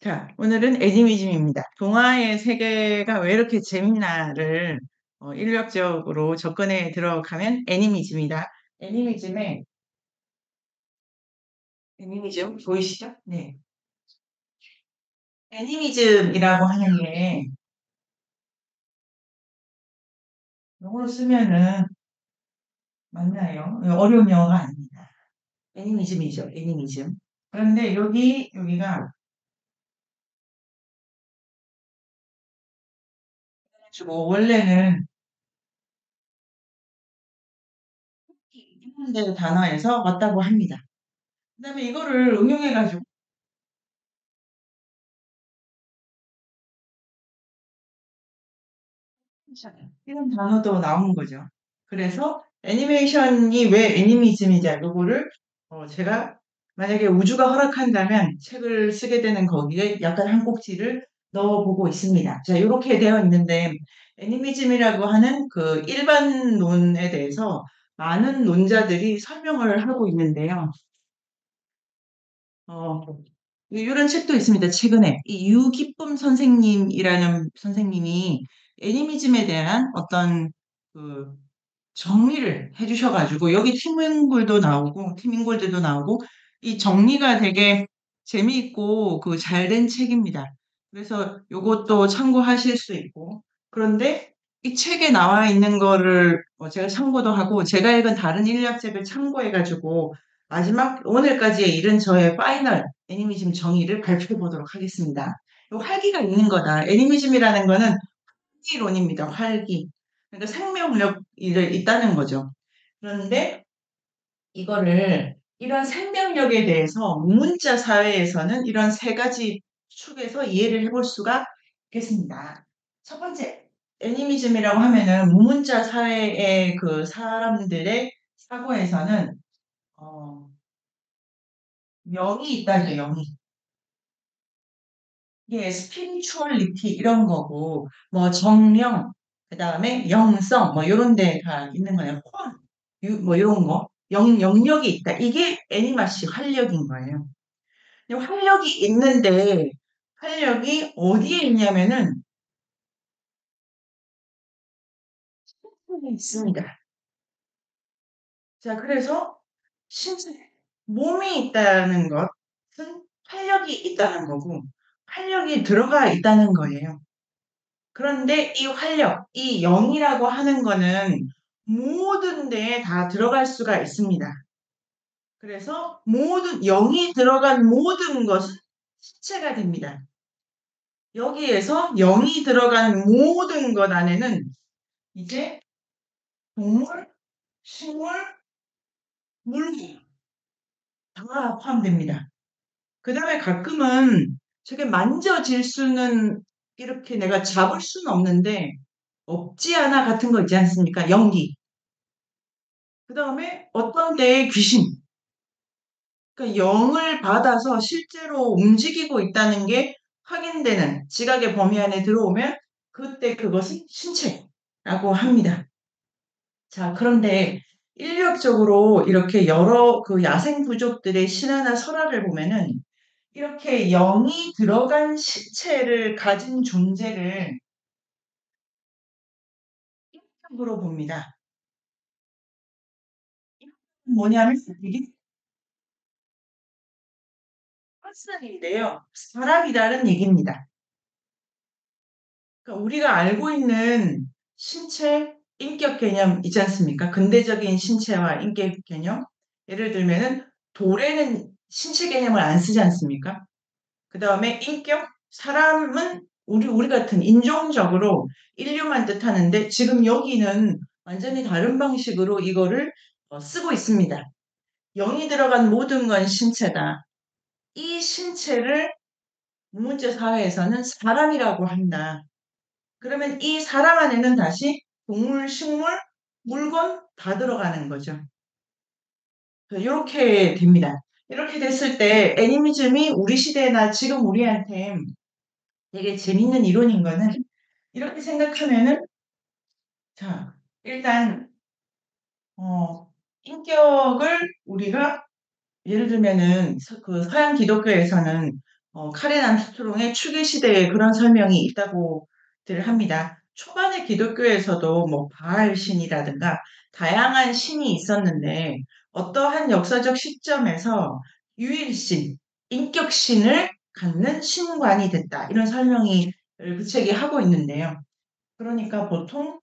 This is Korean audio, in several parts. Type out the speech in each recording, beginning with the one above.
자, 오늘은 애니미즘입니다. 동화의 세계가 왜 이렇게 재밌나를 인력적으로 접근해 들어가면 애니미즘이다. 애니미즘의 애니미즘 보이시죠? 네. 애니미즘이라고 하는 게 영어로 쓰면은 맞나요? 어려운 영어가 아닙니다. 애니미즘이죠. 애니미즘. 그런데 여기가 주고 원래는 이런 단어에서 왔다고 합니다. 그다음에 이거를 응용해가지고 이런 단어도 나오는 거죠. 그래서 애니메이션이 왜 애니미즘이냐, 요거를 제가 만약에 우주가 허락한다면 책을 쓰게 되는 거기에 약간 한 꼭지를 넣어보고 있습니다. 자, 이렇게 되어 있는데 애니미즘이라고 하는 그 일반론에 대해서 많은 논자들이 설명을 하고 있는데요. 어, 이런 책도 있습니다. 최근에 이 유기쁨 선생님이라는 선생님이 애니미즘에 대한 어떤 그 정리를 해주셔가지고 여기 팀인골드도 나오고 이 정리가 되게 재미있고 그 잘된 책입니다. 그래서 요것도 참고하실 수 있고, 그런데 이 책에 나와 있는 거를 제가 참고도 하고 제가 읽은 다른 인력책을 참고해가지고 마지막 오늘까지의 이른 저의 파이널 애니미즘 정의를 발표해 보도록 하겠습니다. 요 활기가 있는 거다. 애니미즘이라는 거는 활기론입니다. 활기. 그러니까 생명력이 있다는 거죠. 그런데 이런 생명력에 대해서 무문자 사회에서는 이런 세 가지 축에서 이해를 해볼 수가 있겠습니다. 첫 번째, 애니미즘이라고 하면은 무문자 사회의 그 사람들의 사고에서는 어, 영이 있다죠, 영이. 이게 스피리추얼리티 이런 거고, 뭐 정령, 그다음에 영성, 뭐 이런 데가 있는 거예요. 혼, 뭐 이런 거. 영역이 있다. 이게 애니마시 활력인 거예요. 근데 활력이 있는데 활력이 어디에 있냐면은 신체에 있습니다. 자, 그래서 신체, 몸이 있다는 것은 활력이 있다는 거고 활력이 들어가 있다는 거예요. 그런데 이 활력, 이 영이라고 하는 거는 모든 데에 다 들어갈 수가 있습니다. 그래서 영이 들어간 모든 것은 시체가 됩니다. 여기에서 영이 들어간 모든 것 안에는 이제 동물, 식물, 물기 다 포함됩니다. 그 다음에 가끔은 저게 만져질 수는 이렇게 내가 잡을 수는 없는데 없지 않아 같은 거 있지 않습니까? 연기. 그 다음에 어떤 때에 귀신. 그러니까 영을 받아서 실제로 움직이고 있다는 게 확인되는 지각의 범위 안에 들어오면 그때 그것은 신체라고 합니다. 자, 그런데 인력적으로 이렇게 여러 그 야생 부족들의 신화나 설화를 보면은 이렇게 영이 들어간 신체를 가진 존재를 인격으로 봅니다. 뭐냐면 이게 퍼슨인데요. 사람이라는 얘기입니다. 그러니까 우리가 알고 있는 신체, 인격 개념 있지 않습니까? 근대적인 신체와 인격 개념. 예를 들면은 돌에는 신체 개념을 안 쓰지 않습니까? 그 다음에 인격, 사람은 우리 같은 인종적으로 인류만 뜻하는데 지금 여기는 완전히 다른 방식으로 이거를 쓰고 있습니다. 영이 들어간 모든 건 신체다. 이 신체를 무문제 사회에서는 사람이라고 한다. 그러면 이 사람 안에는 다시 동물, 식물, 물건 다 들어가는 거죠. 이렇게 됩니다. 이렇게 됐을 때 애니미즘이 우리 시대나 지금 우리한테 되게 재밌는 이론인 거는 이렇게 생각하면은 자, 일단 인격을 우리가 예를 들면은 그 서양 기독교에서는 카렌 암스트롱의 추계 시대에 그런 설명이 있다고들 합니다. 초반에 기독교에서도 뭐 바알 신이라든가 다양한 신이 있었는데 어떠한 역사적 시점에서 유일신, 인격신을 갖는 신관이 됐다. 이런 설명이 그 책이 하고 있는데요. 그러니까 보통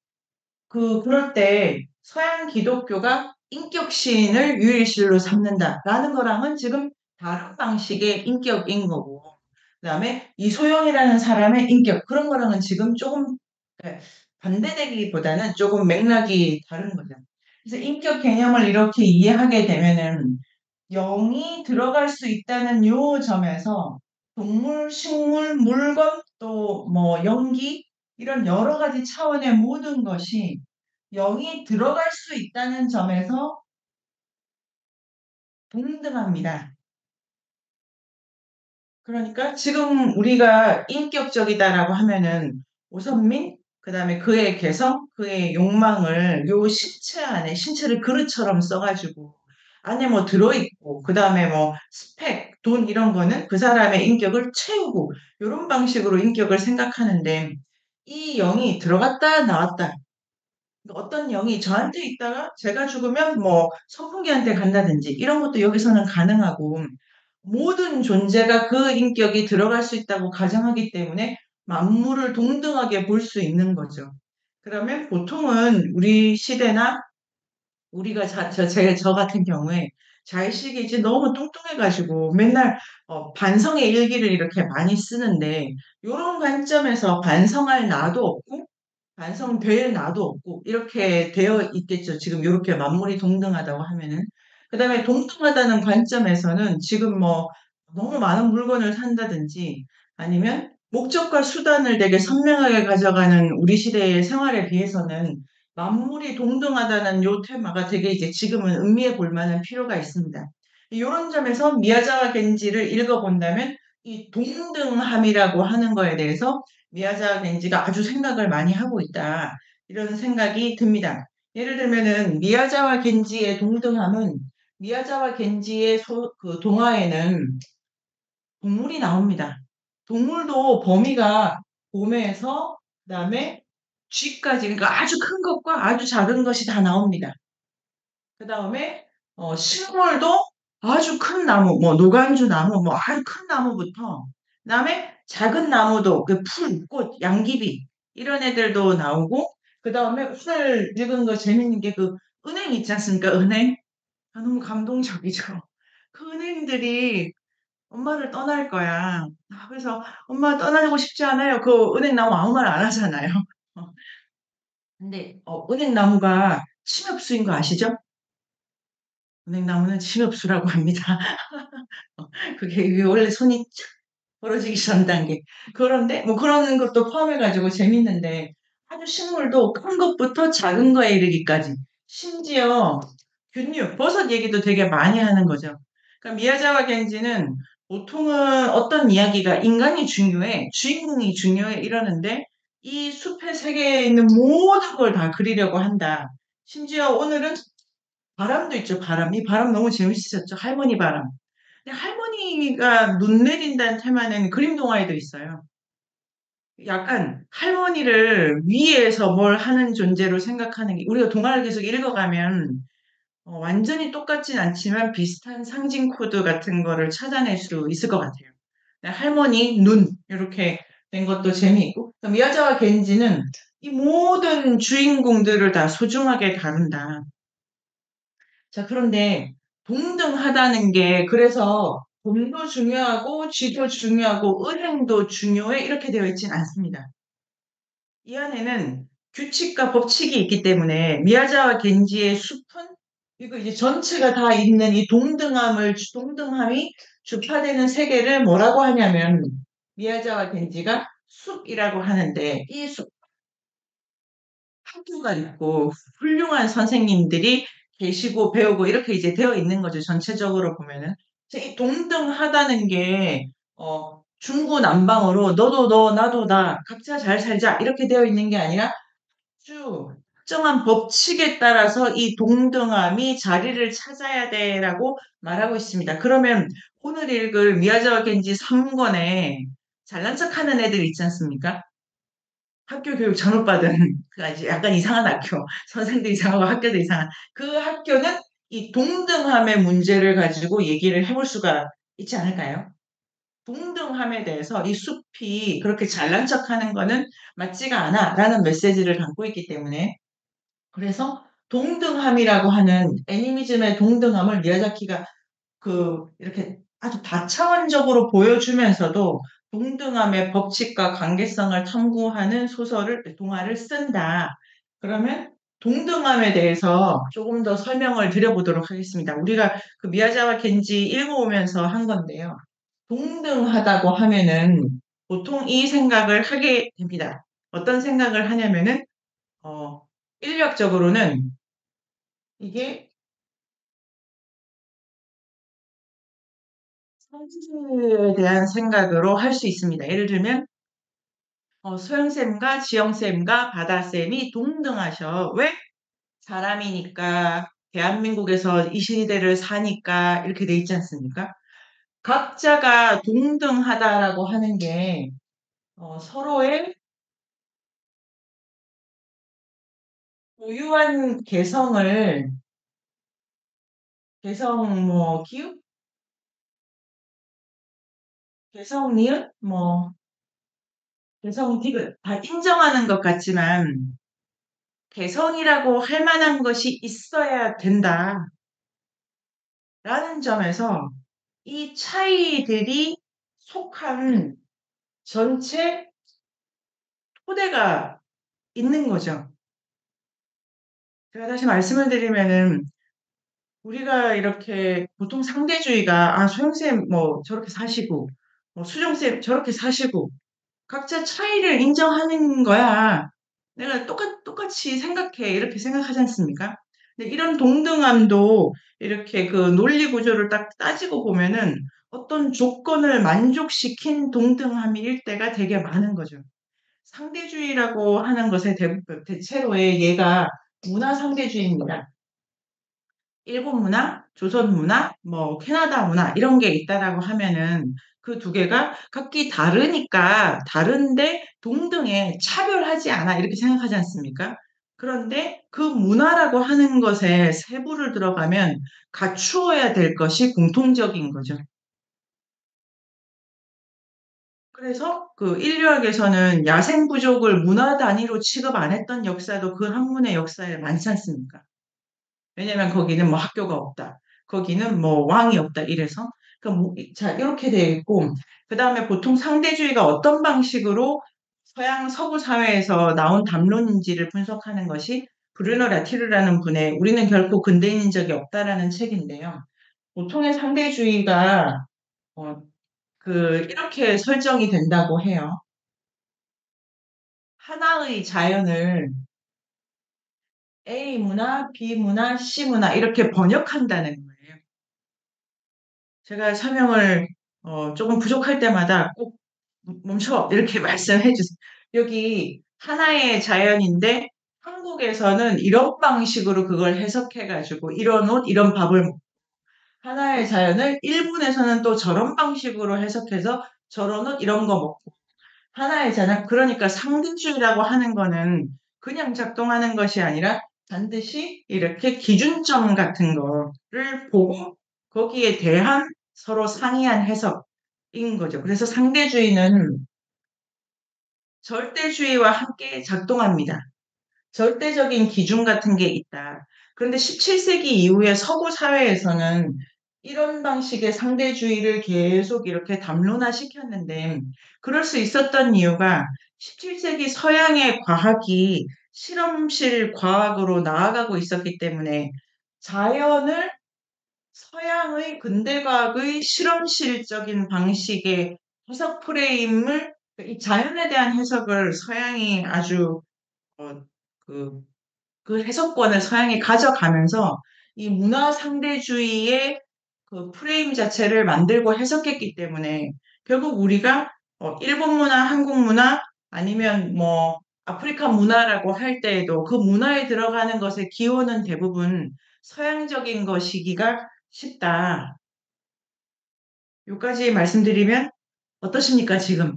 그럴 때 서양 기독교가 인격신을 유일신으로 삼는다라는 거랑은 지금 다른 방식의 인격인 거고, 그다음에 이소영이라는 사람의 인격 그런 거랑은 지금 조금 예, 반대되기보다는 조금 맥락이 다른 거죠. 그래서 인격 개념을 이렇게 이해하게 되면은 영이 들어갈 수 있다는 요 점에서 동물, 식물, 물건 또 뭐 연기 이런 여러 가지 차원의 모든 것이 영이 들어갈 수 있다는 점에서 동등합니다. 그러니까 지금 우리가 인격적이다라고 하면은 오선민, 그다음에 그의 개성, 그의 욕망을 요 신체 안에 신체를 그릇처럼 써가지고 안에 뭐 들어있고 그다음에 뭐 스펙, 돈 이런 거는 그 사람의 인격을 채우고 요런 방식으로 인격을 생각하는데 이 영이 들어갔다 나왔다. 어떤 영이 저한테 있다가 제가 죽으면 뭐 선풍기한테 간다든지 이런 것도 여기서는 가능하고 모든 존재가 그 인격이 들어갈 수 있다고 가정하기 때문에 만물을 동등하게 볼 수 있는 거죠. 그러면 보통은 우리 시대나 우리가 저 같은 경우에 자의식이 이제 너무 뚱뚱해가지고 맨날 반성의 일기를 이렇게 많이 쓰는데 이런 관점에서 반성할 나도 없고 반성될 나도 없고 이렇게 되어 있겠죠. 지금 이렇게 만물이 동등하다고 하면은. 그다음에 동등하다는 관점에서는 지금 뭐 너무 많은 물건을 산다든지 아니면 목적과 수단을 되게 선명하게 가져가는 우리 시대의 생활에 비해서는 만물이 동등하다는 요 테마가 되게 이제 지금은 음미해 볼 만한 필요가 있습니다. 이런 점에서 미야자와 겐지를 읽어본다면 이 동등함이라고 하는 거에 대해서 미야자와 겐지가 아주 생각을 많이 하고 있다. 이런 생각이 듭니다. 예를 들면은 미야자와 겐지의 동등함은 미야자와 겐지의 그 동화에는 동물이 나옵니다. 동물도 범위가 곰에서 그다음에 쥐까지 그러니까 아주 큰 것과 아주 작은 것이 다 나옵니다. 그다음에 식물도 아주 큰 나무, 뭐 노간주 나무, 뭐 아주 큰 나무부터 그다음에 작은 나무도 그 풀, 꽃, 양귀비 이런 애들도 나오고 그다음에 오늘 읽은 거 재밌는 게 그 은행 있지 않습니까? 은행. 아, 너무 감동적이죠. 그 은행들이 엄마를 떠날 거야. 그래서 엄마 떠나고 싶지 않아요. 그 은행 나무 아무 말 안 하잖아요. 어, 근데 은행 나무가 침엽수인 거 아시죠? 은행나무는 침엽수라고 합니다. 그게 원래 손이 착 벌어지기 전 단계. 그런데 뭐 그런 것도 포함해가지고 재밌는데 아주 식물도 큰 것부터 작은 거에 이르기까지 심지어 균류, 버섯 얘기도 되게 많이 하는 거죠. 그러니까 미야자와 겐지는 보통은 어떤 이야기가 인간이 중요해, 주인공이 중요해 이러는데 이 숲의 세계에 있는 모든 걸 다 그리려고 한다. 심지어 오늘은 바람도 있죠, 바람. 이 바람 너무 재밌으셨죠? 할머니 바람. 근데 할머니가 눈 내린다는 테마는 그림 동화에도 있어요. 약간 할머니를 위에서 뭘 하는 존재로 생각하는 게, 우리가 동화를 계속 읽어가면, 완전히 똑같진 않지만 비슷한 상징 코드 같은 거를 찾아낼 수 있을 것 같아요. 할머니, 눈, 이렇게 된 것도 재미있고, 미야자와 겐지는 이 모든 주인공들을 다 소중하게 다룬다. 자, 그런데 동등하다는 게 그래서 돈도 중요하고 쥐도 중요하고 은행도 중요해 이렇게 되어 있진 않습니다. 이 안에는 규칙과 법칙이 있기 때문에 미야자와 겐지의 숲은 이거 이제 전체가 다 있는 이 동등함이 주파되는 세계를 뭐라고 하냐면 미야자와 겐지가 숲이라고 하는데 이 숲, 학교가 있고 훌륭한 선생님들이 계시고 배우고 이렇게 이제 되어 있는 거죠. 전체적으로 보면은. 그래서 이 동등하다는 게 중구난방으로 너도 너 나도 나 각자 잘 살자 이렇게 되어 있는 게 아니라 아주 특정한 법칙에 따라서 이 동등함이 자리를 찾아야 돼라고 말하고 있습니다. 그러면 오늘 읽을 미야자와 겐지 3권에 잘난 척하는 애들 있지 않습니까? 학교 교육 잘못받은 그 아주 약간 이상한 학교, 선생도 이상하고 학교도 이상한 그 학교는 이 동등함의 문제를 가지고 얘기를 해볼 수가 있지 않을까요? 동등함에 대해서 이 숲이 그렇게 잘난 척하는 거는 맞지가 않아라는 메시지를 담고 있기 때문에 그래서 동등함이라고 하는 애니미즘의 동등함을 미야자키가 이렇게 아주 다차원적으로 보여주면서도 동등함의 법칙과 관계성을 탐구하는 동화를 쓴다. 그러면 동등함에 대해서 조금 더 설명을 드려보도록 하겠습니다. 우리가 그 미야자와 겐지 읽어오면서 한 건데요. 동등하다고 하면은 보통 이 생각을 하게 됩니다. 어떤 생각을 하냐면은, 어, 인력적으로는 이게 성질에 대한 생각으로 할 수 있습니다. 예를 들면, 소영쌤과 지영쌤과 바다쌤이 동등하셔. 왜? 사람이니까, 대한민국에서 이 시대를 사니까, 이렇게 돼 있지 않습니까? 각자가 동등하다라고 하는 게, 서로의 고유한 기욱? 개성, 니은? 개성, 디귿, 다 인정하는 것 같지만, 개성이라고 할 만한 것이 있어야 된다라는 점에서 이 차이들이 속한 전체 토대가 있는 거죠. 제가 다시 말씀을 드리면은 우리가 이렇게 보통 상대주의가 소영쌤 저렇게 사시고 수정쌤 저렇게 사시고 각자 차이를 인정하는 거야. 내가 똑같이 생각해. 이렇게 생각하지 않습니까? 근데 이런 동등함도 이렇게 그 논리 구조를 딱 따지고 보면은 어떤 조건을 만족시킨 동등함일 때가 되게 많은 거죠. 상대주의라고 하는 것의 대체로의 얘가 문화 상대주의입니다. 일본 문화, 조선 문화, 캐나다 문화 이런 게 있다라고 하면은 그 두 개가 각기 다르니까 다른데 동등해 차별하지 않아 이렇게 생각하지 않습니까? 그런데 그 문화라고 하는 것에 세부를 들어가면 갖추어야 될 것이 공통적인 거죠. 그래서 그 인류학에서는 야생 부족을 문화 단위로 취급 안 했던 역사도 그 학문의 역사에 많지 않습니까? 왜냐면 거기는 학교가 없다. 거기는 왕이 없다. 이래서. 자, 이렇게 되어 있고, 그 다음에 보통 상대주의가 어떤 방식으로 서양 서구 사회에서 나온 담론인지를 분석하는 것이 브루노 라티르라는 분의 우리는 결코 근대인인 적이 없다라는 책인데요. 보통의 상대주의가, 어, 이렇게 설정이 된다고 해요. 하나의 자연을 A 문화, B 문화, C 문화 이렇게 번역한다는 거예요. 제가 설명을 조금 부족할 때마다 꼭 멈춰 이렇게 말씀해 주세요. 여기 하나의 자연인데 한국에서는 이런 방식으로 그걸 해석해가지고 이런 옷, 이런 밥을 먹고 하나의 자연을 일본에서는 또 저런 방식으로 해석해서 저런 옷, 이런 거 먹고 하나의 자연, 그러니까 상대주의라고 하는 거는 그냥 작동하는 것이 아니라 반드시 이렇게 기준점 같은 거를 보고 거기에 대한 서로 상이한 해석인 거죠. 그래서 상대주의는 절대주의와 함께 작동합니다. 절대적인 기준 같은 게 있다. 그런데 17세기 이후에 서구 사회에서는 이런 방식의 상대주의를 계속 이렇게 담론화 시켰는데, 그럴 수 있었던 이유가 17세기 서양의 과학이 실험실 과학으로 나아가고 있었기 때문에 자연을 서양의 근대과학의 실험실적인 방식의 해석 프레임을, 이 자연에 대한 해석을 서양이 아주 어, 그, 그 해석권을 서양이 가져가면서 이 문화 상대주의의 그 프레임 자체를 만들고 해석했기 때문에 결국 우리가 일본 문화, 한국 문화 아니면 아프리카 문화라고 할 때에도 그 문화에 들어가는 것의 기원은 대부분 서양적인 것이기가 쉽다. 요까지 말씀드리면 어떠십니까, 지금?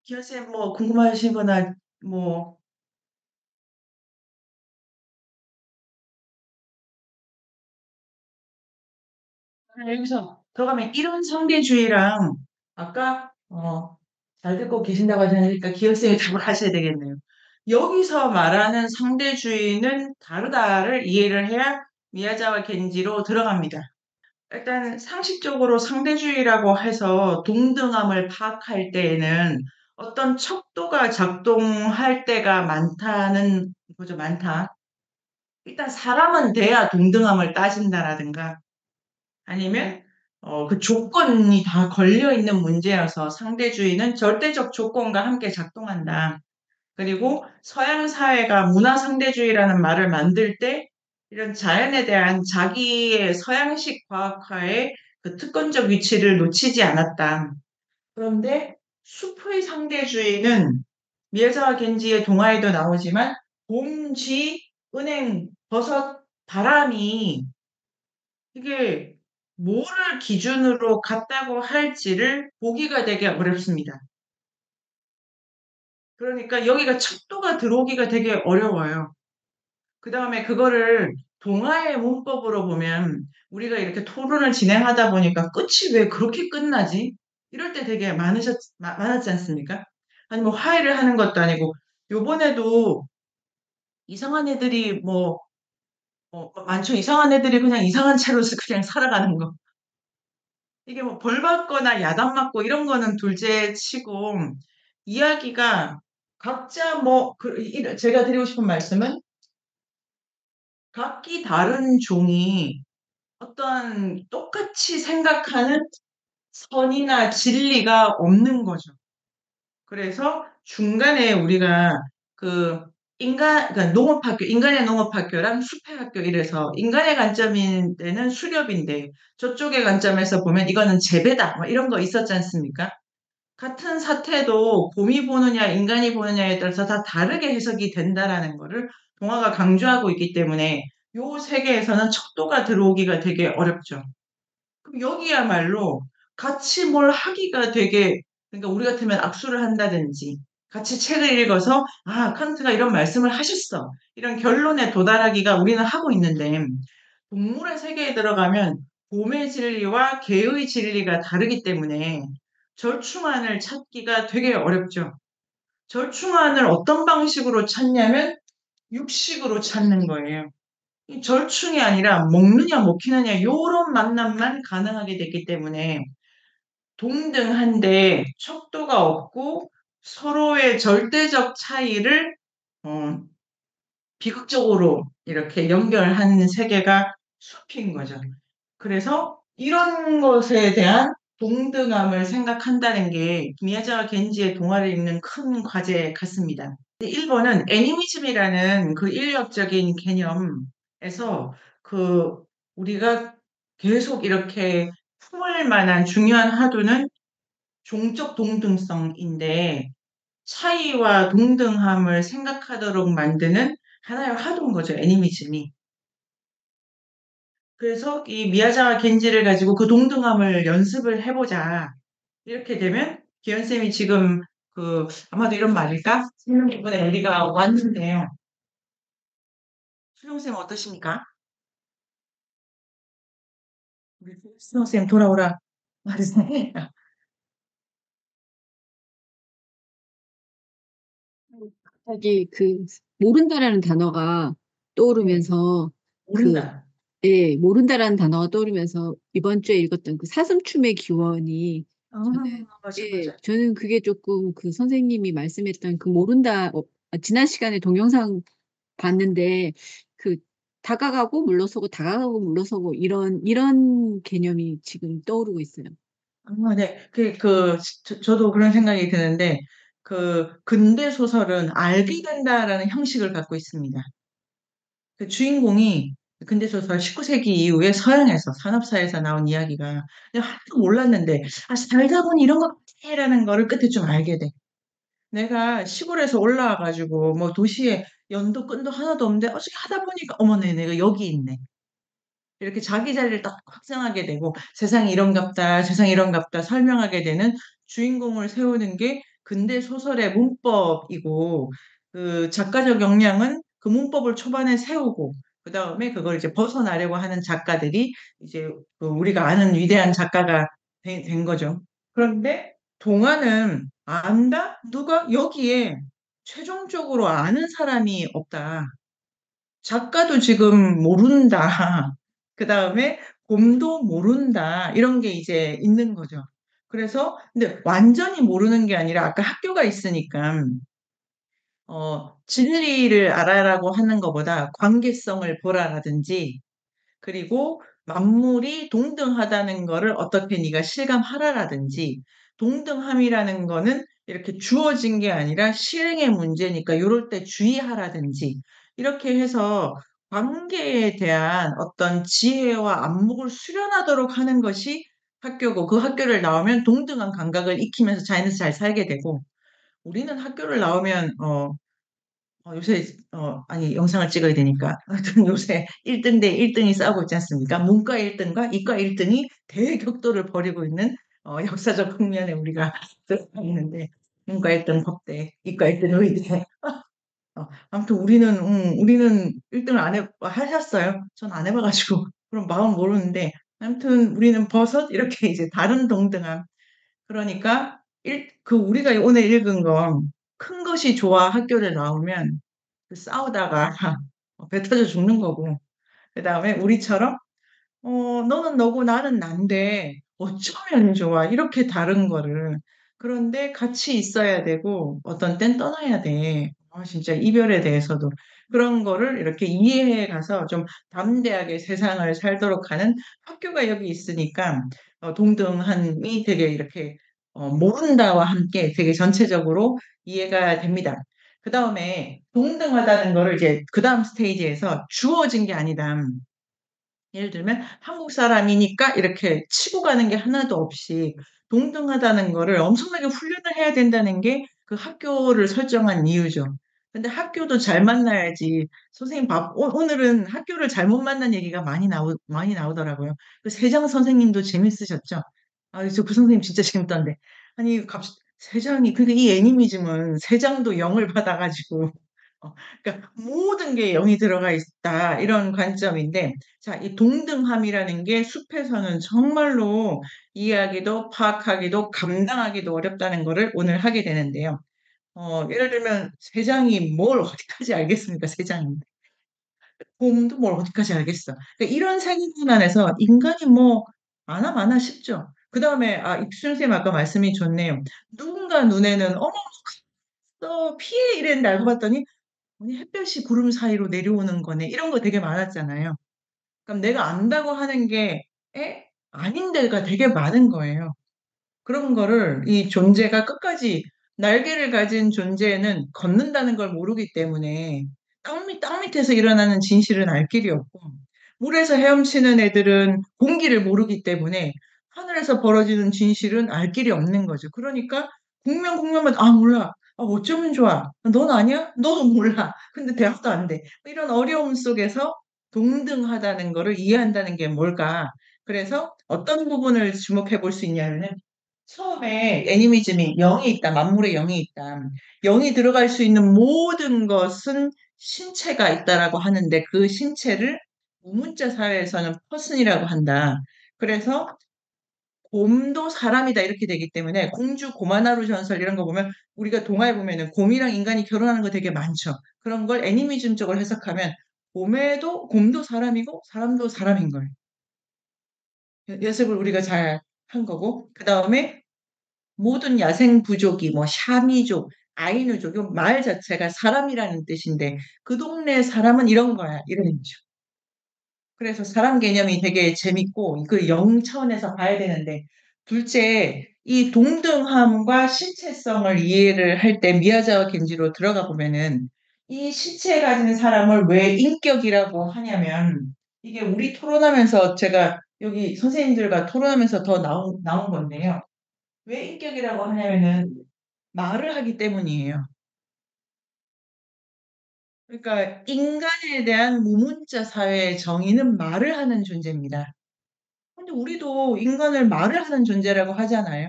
기현쌤 뭐 궁금하신 거나 뭐 여기서 들어가면 이런 상대주의랑 아까 잘 듣고 계신다고 하셨으니까 기현쌤이 답을 하셔야 되겠네요. 여기서 말하는 상대주의는 다르다를 이해를 해야 미야자와 겐지로 들어갑니다. 일단 상식적으로 상대주의라고 해서 동등함을 파악할 때에는 어떤 척도가 작동할 때가 많다는 거죠. 많다. 일단 사람은 돼야 동등함을 따진다라든가 아니면 그 조건이 다 걸려 있는 문제여서 상대주의는 절대적 조건과 함께 작동한다. 그리고 서양 사회가 문화 상대주의라는 말을 만들 때 이런 자연에 대한 자기의 서양식 과학화의 그 특권적 위치를 놓치지 않았다. 그런데 숲의 상대주의는 미야자와 겐지의 동화에도 나오지만 봄, 쥐, 은행, 버섯, 바람이 이게 뭐를 기준으로 같다고 할지를 보기가 되게 어렵습니다. 그러니까 여기가 척도가 들어오기가 되게 어려워요. 그 다음에 그거를 동화의 문법으로 보면 우리가 이렇게 토론을 진행하다 보니까 끝이 왜 그렇게 끝나지? 이럴 때 되게 많았지 않습니까? 아니, 뭐 화해를 하는 것도 아니고, 요번에도 이상한 애들이 많죠. 이상한 애들이 그냥 이상한 채로 그냥 살아가는 거. 이게 뭐 벌 받거나 야단 맞고 이런 거는 둘째 치고, 이야기가 각자 제가 드리고 싶은 말씀은 각기 다른 종이 어떤 똑같이 생각하는 선이나 진리가 없는 거죠. 그래서 중간에 우리가 그 그러니까 농업학교, 인간의 농업학교랑 숲의 학교 이래서 인간의 관점인 데는 수렵인데 저쪽의 관점에서 보면 이거는 재배다. 뭐 이런 거 있었지 않습니까? 같은 사태도 곰이 보느냐, 인간이 보느냐에 따라서 다 다르게 해석이 된다라는 거를 동화가 강조하고 있기 때문에 요 세계에서는 척도가 들어오기가 되게 어렵죠. 그럼 여기야말로 같이 뭘 하기가 되게, 그러니까 우리 같으면 악수를 한다든지 같이 책을 읽어서 아, 칸트가 이런 말씀을 하셨어. 이런 결론에 도달하기가 우리는 하고 있는데 동물의 세계에 들어가면 곰의 진리와 개의 진리가 다르기 때문에 절충안을 찾기가 되게 어렵죠. 절충안을 어떤 방식으로 찾냐면 육식으로 찾는 거예요. 이 절충이 아니라 먹느냐 먹히느냐 요런 만남만 가능하게 됐기 때문에 동등한데 척도가 없고 서로의 절대적 차이를 어, 비극적으로 이렇게 연결한 세계가 숲인 거죠. 그래서 이런 것에 대한 동등함을 생각한다는 게 미야자와 겐지의 동화를 읽는 큰 과제 같습니다. 1번은 애니미즘이라는 그 인류학적인 개념에서 그 우리가 계속 이렇게 품을 만한 중요한 화두는 종적 동등성인데 차이와 동등함을 생각하도록 만드는 하나의 화두인 거죠, 애니미즘이. 그래서 이 미야자와 겐지를 가지고 그 동등함을 연습을 해보자. 이렇게 되면 기현쌤이 지금 아마도 이런 말일까? 수능 부분에 우리가 왔는데요. 수영쌤 어떠십니까? 우리 수영쌤 돌아오라 말했어요. 갑자기 그 모른다라는 단어가 네, 떠오르면서 그 모른다. 예, 모른다라는 단어가 떠오르면서 이번 주에 읽었던 그 사슴춤의 기원이 아, 저는 맞아, 예, 맞아. 저는 그게 조금 그 선생님이 말씀했던 그 모른다 지난 시간에 동영상 봤는데 그 다가가고 물러서고 다가가고 물러서고 이런 개념이 지금 떠오르고 있어요. 네. 저도 그런 생각이 드는데, 근대 소설은 알게 된다라는 형식을 갖고 있습니다. 그 주인공이 근대 소설 19세기 이후에 서양에서, 산업사회에서 나온 이야기가, 내가 하나도 몰랐는데, 아, 살다 보니 이런 거 이라는 거를 끝에 좀 알게 돼. 내가 시골에서 올라와 가지고 뭐 도시에 연도 끈도 하나도 없는데 어떻게 하다 보니까 어머네 내가 여기 있네. 이렇게 자기 자리를 딱 확정하게 되고 세상이 이런갑다, 세상이 이런갑다 설명하게 되는 주인공을 세우는 게 근대 소설의 문법이고 그 작가적 역량은 그 문법을 초반에 세우고 그다음에 그걸 이제 벗어나려고 하는 작가들이 이제 그 우리가 아는 위대한 작가가 된 거죠. 그런데 동화는 안다? 누가 여기에 최종적으로 아는 사람이 없다. 작가도 지금 모른다. 그다음에 곰도 모른다. 이런 게 이제 있는 거죠. 그래서 근데 완전히 모르는 게 아니라 아까 학교가 있으니까 진리를 알아라고 하는 것보다 관계성을 보라라든지 그리고 만물이 동등하다는 거를 어떻게 네가 실감하라라든지 동등함이라는 거는 이렇게 주어진 게 아니라 실행의 문제니까 요럴 때 주의하라든지 이렇게 해서 관계에 대한 어떤 지혜와 안목을 수련하도록 하는 것이 학교고 그 학교를 나오면 동등한 감각을 익히면서 자연에서 잘 살게 되고 우리는 학교를 나오면 요새 아니 영상을 찍어야 되니까 하여튼 요새 1등 대 1등이 싸우고 있지 않습니까? 문과 1등과 이과 1등이 대격돌을 벌이고 있는 역사적 국면에 우리가 들어가 있는데 문과 1등 법대, 이과 1등 의대. 아무튼 우리는 1등을 안 하셨어요. 전 안 해봐가지고 그럼 마음 모르는데 아무튼 우리는 버섯 이렇게 이제 다른 동등함. 그러니까 우리가 오늘 읽은 건 큰 것이 좋아 학교를 나오면 그 싸우다가 배 터져 죽는 거고, 그 다음에 우리처럼, 너는 너고 나는 난데 어쩌면 좋아. 이렇게 다른 거를. 그런데 같이 있어야 되고, 어떤 땐 떠나야 돼. 진짜 이별에 대해서도. 그런 거를 이렇게 이해해 가서 좀 담대하게 세상을 살도록 하는 학교가 여기 있으니까, 동등함이 되게 이렇게, 모른다와 함께 되게 전체적으로 이해가 됩니다. 그 다음에 동등하다는 거를 이제 그 다음 스테이지에서 주어진 게 아니다. 예를 들면 한국 사람이니까 이렇게 치고 가는 게 하나도 없이 동등하다는 거를 엄청나게 훈련을 해야 된다는 게 그 학교를 설정한 이유죠. 근데 학교도 잘 만나야지. 선생님 오늘은 학교를 잘못 만난 얘기가 많이 나오더라고요. 그 세장 선생님도 재밌으셨죠? 저 그 선생님 진짜 재밌던데. 아니, 세장이, 그러니까 이 애니미즘은 세장도 영을 받아가지고 그러니까 모든 게 영이 들어가 있다. 이런 관점인데, 자, 이 동등함이라는 게 숲에서는 정말로 이해하기도 파악하기도 감당하기도 어렵다는 거를 오늘 하게 되는데요. 예를 들면 세장이 뭘 어디까지 알겠습니까? 세장인데. 곰도 뭘 어디까지 알겠어. 그러니까 이런 세계관 안에서 인간이 뭐 아나 마나 싶죠. 그 다음에 익순 선생님 아까 말씀이 좋네요. 누군가 눈에는 어머 너 피해 이랬는데 알고 봤더니 아니, 햇볕이 구름 사이로 내려오는 거네. 이런 거 되게 많았잖아요. 그럼 내가 안다고 하는 게, 아닌 데가 되게 많은 거예요. 그런 거를 이 존재가 끝까지 날개를 가진 존재는 걷는다는 걸 모르기 때문에 땅 밑에서 일어나는 진실은 알 길이 없고 물에서 헤엄치는 애들은 공기를 모르기 때문에 하늘에서 벌어지는 진실은 알 길이 없는 거죠. 그러니까 국면마다 몰라. 어쩌면 좋아. 넌 아니야? 너도 몰라. 근데 대학도 안 돼. 이런 어려움 속에서 동등하다는 거를 이해한다는 게 뭘까? 그래서 어떤 부분을 주목해 볼 수 있냐면은 처음에 애니미즘이 영이 있다, 만물에 영이 있다. 영이 들어갈 수 있는 모든 것은 신체가 있다라고 하는데 그 신체를 우문자 사회에서는 퍼슨이라고 한다. 그래서 곰도 사람이다 이렇게 되기 때문에 공주 고마나루 전설 이런 거 보면 우리가 동화에 보면은 곰이랑 인간이 결혼하는 거 되게 많죠. 그런 걸 애니미즘적으로 해석하면 곰도 사람이고 사람도 사람인 거예요. 예습을 우리가 잘 한 거고 그 다음에 모든 야생 부족이 뭐 샤미족, 아이누족, 이말 자체가 사람이라는 뜻인데 그 동네 사람은 이런 거야, 이런 거죠. 그래서 사람 개념이 되게 재밌고 그 영 차원에서 봐야 되는데 둘째 이 동등함과 신체성을 이해를 할 때 미야자와 겐지로 들어가 보면은 이 신체 가진 사람을 왜 인격이라고 하냐면 이게 우리 토론하면서 제가 여기 선생님들과 토론하면서 더 나온 건데요. 왜 인격이라고 하냐면은 말을 하기 때문이에요. 그러니까 인간에 대한 무문자 사회의 정의는 말을 하는 존재입니다. 근데 우리도 인간을 말을 하는 존재라고 하잖아요.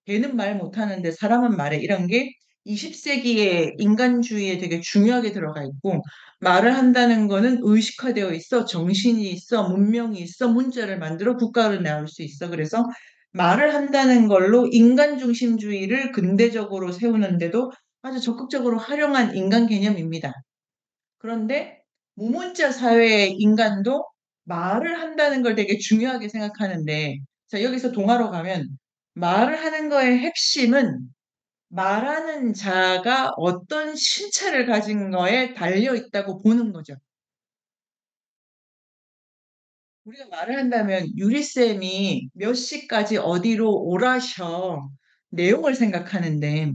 개는 말 못하는데 사람은 말해. 이런 게 20세기의 인간주의에 되게 중요하게 들어가 있고, 말을 한다는 거는 의식화되어 있어, 정신이 있어, 문명이 있어, 문자를 만들어 국가를 나올 수 있어. 그래서 말을 한다는 걸로 인간 중심주의를 근대적으로 세우는데도 아주 적극적으로 활용한 인간 개념입니다. 그런데 무문자 사회의 인간도 말을 한다는 걸 되게 중요하게 생각하는데, 자, 여기서 동화로 가면 말을 하는 거의 핵심은 말하는 자가 어떤 신체를 가진 거에 달려 있다고 보는 거죠. 우리가 말을 한다면 유리쌤이 몇 시까지 어디로 오라셔 내용을 생각하는데,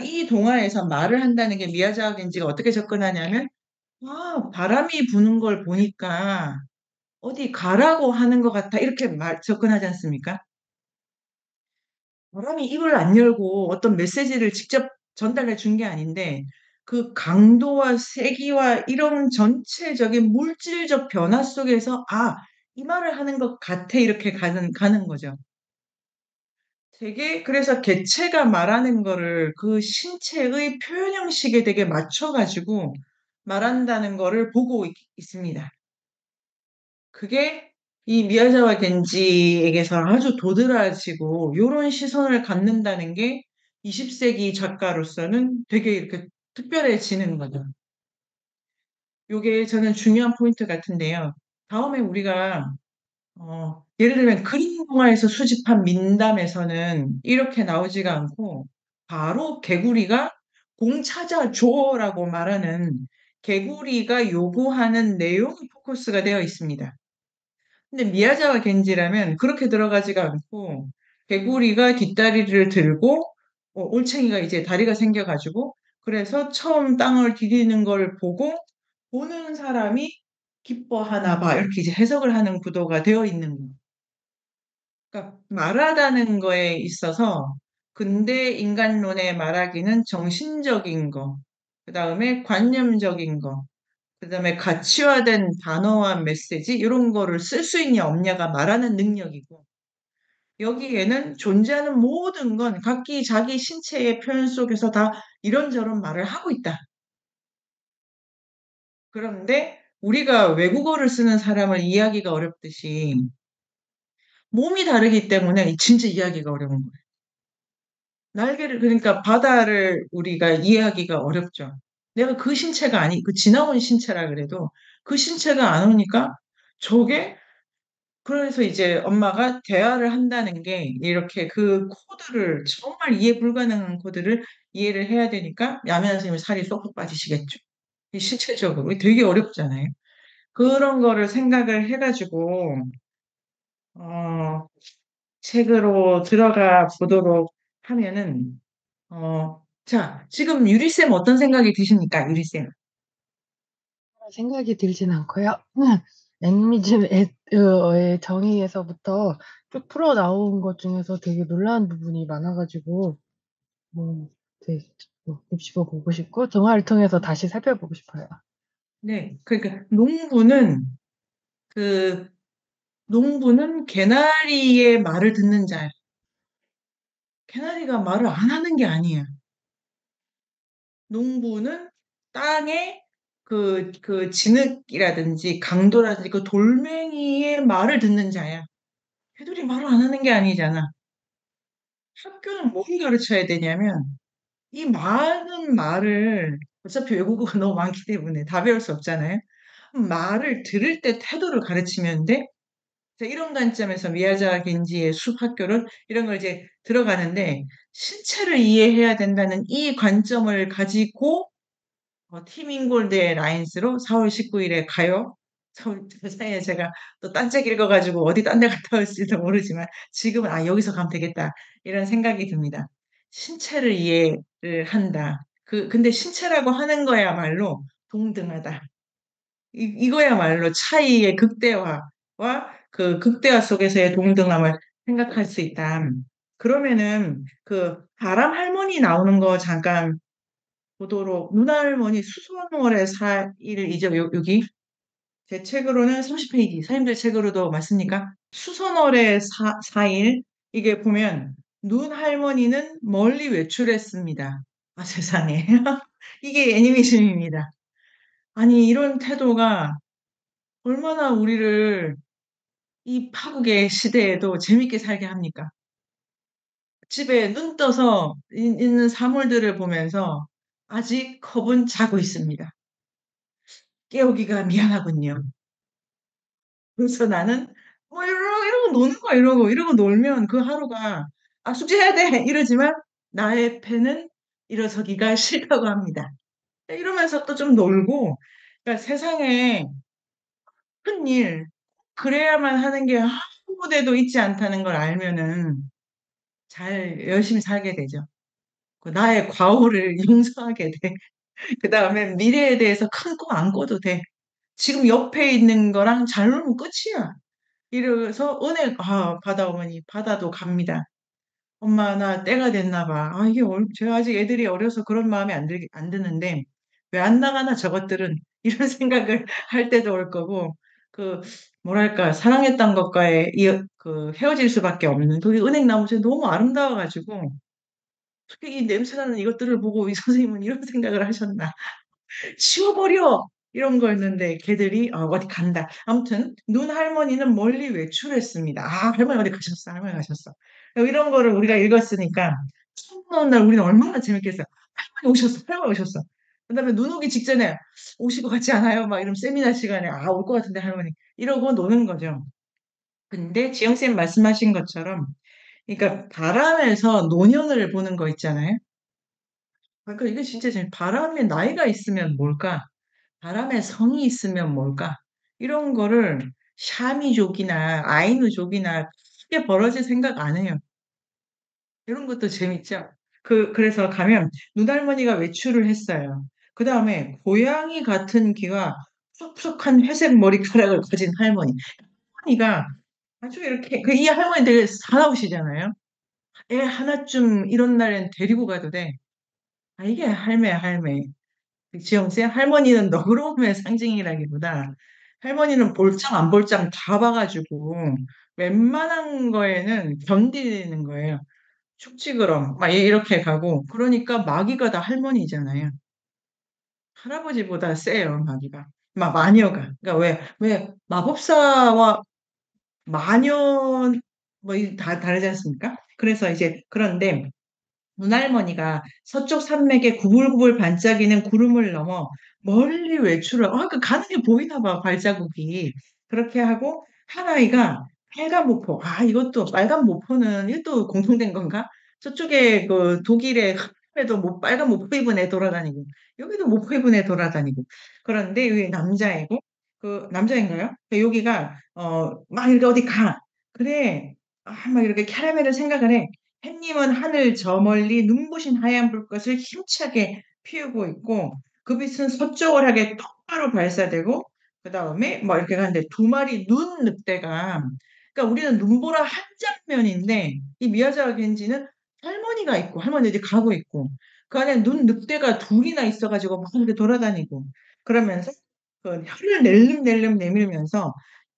이 동화에서 말을 한다는 게 미야자와 겐지가 어떻게 접근하냐면, 바람이 부는 걸 보니까 어디 가라고 하는 것 같아. 이렇게 접근하지 않습니까? 바람이 입을 안 열고 어떤 메시지를 직접 전달해 준 게 아닌데 그 강도와 세기와 이런 전체적인 물질적 변화 속에서 이 말을 하는 것 같아. 이렇게 가는 거죠. 되게 그래서 개체가 말하는 거를 그 신체의 표현 형식에 되게 맞춰가지고 말한다는 거를 보고 있습니다. 그게 이 미야자와 겐지에게서 아주 도드라지고 요런 시선을 갖는다는 게 20세기 작가로서는 되게 이렇게 특별해지는 거죠. 요게 저는 중요한 포인트 같은데요. 다음에 우리가 예를 들면 그림 동화에서 수집한 민담에서는 이렇게 나오지가 않고 바로 개구리가 공 찾아줘라고 말하는 개구리가 요구하는 내용이 포커스가 되어 있습니다. 근데 미야자와 겐지라면 그렇게 들어가지가 않고 개구리가 뒷다리를 들고 올챙이가 이제 다리가 생겨가지고 그래서 처음 땅을 디디는 걸 보고 보는 사람이 기뻐하나 봐 이렇게 이제 해석을 하는 구도가 되어 있는 거예요. 그러니까 말하다는 거에 있어서 근대 인간론의 말하기는 정신적인 거, 그다음에 관념적인 거, 그다음에 가치화된 단어와 메시지 이런 거를 쓸 수 있냐 없냐가 말하는 능력이고 여기에는 존재하는 모든 건 각기 자기 신체의 표현 속에서 다 이런저런 말을 하고 있다. 그런데 우리가 외국어를 쓰는 사람을 이해하기가 어렵듯이 몸이 다르기 때문에 진짜 이해하기가 어려운 거예요. 날개를 그러니까 바다를 우리가 이해하기가 어렵죠. 내가 그 신체가 그 지나온 신체라 그래도 그 신체가 안 오니까 저게 그래서 이제 엄마가 대화를 한다는 게 이렇게 그 코드를 정말 이해 불가능한 코드를 이해를 해야 되니까 야매한 선생님 살이 쏙쏙 빠지시겠죠. 이 신체적으로 되게 어렵잖아요. 그런 거를 생각을 해가지고 어, 책으로 들어가 보도록 하면은 자 지금 유리쌤 어떤 생각이 드십니까, 유리쌤? 생각이 들진 않고요. 애니미즘의 정의에서부터 쭉 풀어 나온 것 중에서 되게 놀라운 부분이 많아가지고 뭐 되게 곱씹어 보고 싶고 동화를 통해서 다시 살펴보고 싶어요. 네, 그러니까 그 농부는 개나리의 말을 듣는 자예요. 개나리가 말을 안 하는 게 아니에요. 농부는 땅에 그 진흙이라든지 강도라든지 그 돌멩이의 말을 듣는 자야. 걔들이 말을 안 하는 게 아니잖아. 학교는 뭘 가르쳐야 되냐면 이 많은 말을 어차피 외국어가 너무 많기 때문에 다 배울 수 없잖아요. 말을 들을 때 태도를 가르치면 돼. 자, 이런 관점에서 미야자 겐지의 숲 학교를 이런 걸 이제 들어가는데 신체를 이해해야 된다는 이 관점을 가지고 팀인골드의 라인스로 4월 19일에 가요. 그 사이에 제가 또 딴 책 읽어가지고 어디 딴 데 갔다 올지도 모르지만 지금은 여기서 가면 되겠다 이런 생각이 듭니다. 신체를 이해를 한다. 근데 신체라고 하는 거야말로 동등하다. 이거야말로 차이의 극대화와 그 극대화 속에서의 동등함을 생각할 수 있다. 그러면은 그 바람 할머니 나오는 거 잠깐 보도록 눈할머니 수선월의 4일이죠. 여기 제 책으로는 30페이지, 사님들 책으로도 맞습니까? 수선월의 4일 이게 보면 눈 할머니는 멀리 외출했습니다. 아 세상에 이게 애니메이션입니다. 아니 이런 태도가 얼마나 우리를 이 파국의 시대에도 재밌게 살게 합니까? 집에 눈 떠서 있는 사물들을 보면서 아직 컵은 자고 있습니다. 깨우기가 미안하군요. 그래서 나는 뭐 이러고 노는 거야 이러고 놀면 그 하루가 아 숙제해야 돼 이러지만 나의 펜은 일어서기가 싫다고 합니다. 이러면서 또 좀 놀고 그러니까 세상에 큰 일 그래야만 하는 게 아무 데도 있지 않다는 걸 알면은 잘 열심히 살게 되죠. 그 나의 과오를 용서하게 돼. 그다음에 미래에 대해서 큰 꿈 안 꿔도 돼. 지금 옆에 있는 거랑 잘 놀면 끝이야. 이래서 은행 바다 어머니 바다도 갑니다. 엄마 나 때가 됐나 봐. 아 이게 제가 아직 애들이 어려서 그런 마음이 안 드는데 왜 안 나가나 저것들은 이런 생각을 할 때도 올 거고 그 뭐랄까 사랑했던 것과의 그 헤어질 수밖에 없는 그게 은행 나무새 너무 아름다워 가지고 어떻게 이 냄새나는 이것들을 보고 이 선생님은 이런 생각을 하셨나. 치워버려! 이런 거였는데 걔들이 어디 간다. 아무튼 눈 할머니는 멀리 외출했습니다. 아 할머니 어디 가셨어. 할머니 가셨어. 이런 거를 우리가 읽었으니까 처음 오는 날 우리는 얼마나 재밌겠어요. 할머니 오셨어. 할머니 오셨어. 그다음에 눈 오기 직전에 오실 것 같지 않아요? 막 이러면 세미나 시간에 올 것 같은데 할머니 이러고 노는 거죠. 근데 지영 쌤 말씀하신 것처럼 그러니까 바람에서 노년을 보는 거 있잖아요. 그러니까 이게 진짜 바람에 나이가 있으면 뭘까? 바람에 성이 있으면 뭘까? 이런 거를 샤미족이나 아이누족이나 크게 벌어질 생각 안 해요. 이런 것도 재밌죠? 그래서 가면 눈할머니가 외출을 했어요. 그 다음에 고양이 같은 귀와 푹푹한 회색 머리카락을 가진 할머니. 할머니가 아주 이렇게, 이 할머니 되게 사나우시잖아요. 애 하나쯤 이런 날엔 데리고 가도 돼. 아, 이게 할매야, 할매. 지영쌤, 할머니는 너그러움의 상징이라기보다 할머니는 볼장 안 볼장 다 봐가지고 웬만한 거에는 견디는 거예요. 축지그럼 막 이렇게 가고 그러니까 마귀가 다 할머니잖아요. 할아버지보다 세요 마귀가. 마녀가. 그러니까 왜 마법사와 마녀 뭐 다 다르지 않습니까? 그래서 이제 그런데 문할머니가 서쪽 산맥에 구불구불 반짝이는 구름을 넘어 멀리 외출을, 그 가는 게 보이나 봐, 발자국이. 그렇게 하고, 하나이가 빨간 모포, 이것도, 빨간 모포는 이것도 공통된 건가? 저쪽에 그 독일의 흑에도 뭐 빨간 모포 입은 애 돌아다니고, 여기도 모포 입은 애 돌아다니고. 그런데 여기 남자애고, 그, 남자인가요? 여기가, 막 이렇게 어디 가. 그래. 막 이렇게 캐러멜을 생각을 해. 햇님은 하늘 저 멀리 눈부신 하얀 불꽃을 힘차게 피우고 있고 그 빛은 서쪽을 향해 똑바로 발사되고 그 다음에 뭐 이렇게 가는데 두 마리 눈 늑대가 그러니까 우리는 눈보라 한 장면인데 이 미야자와 겐지는 할머니가 있고 할머니 이제 가고 있고 그 안에 눈 늑대가 둘이나 있어가지고 막 이렇게 돌아다니고 그러면서 그 혀를 낼름낼름 내밀면서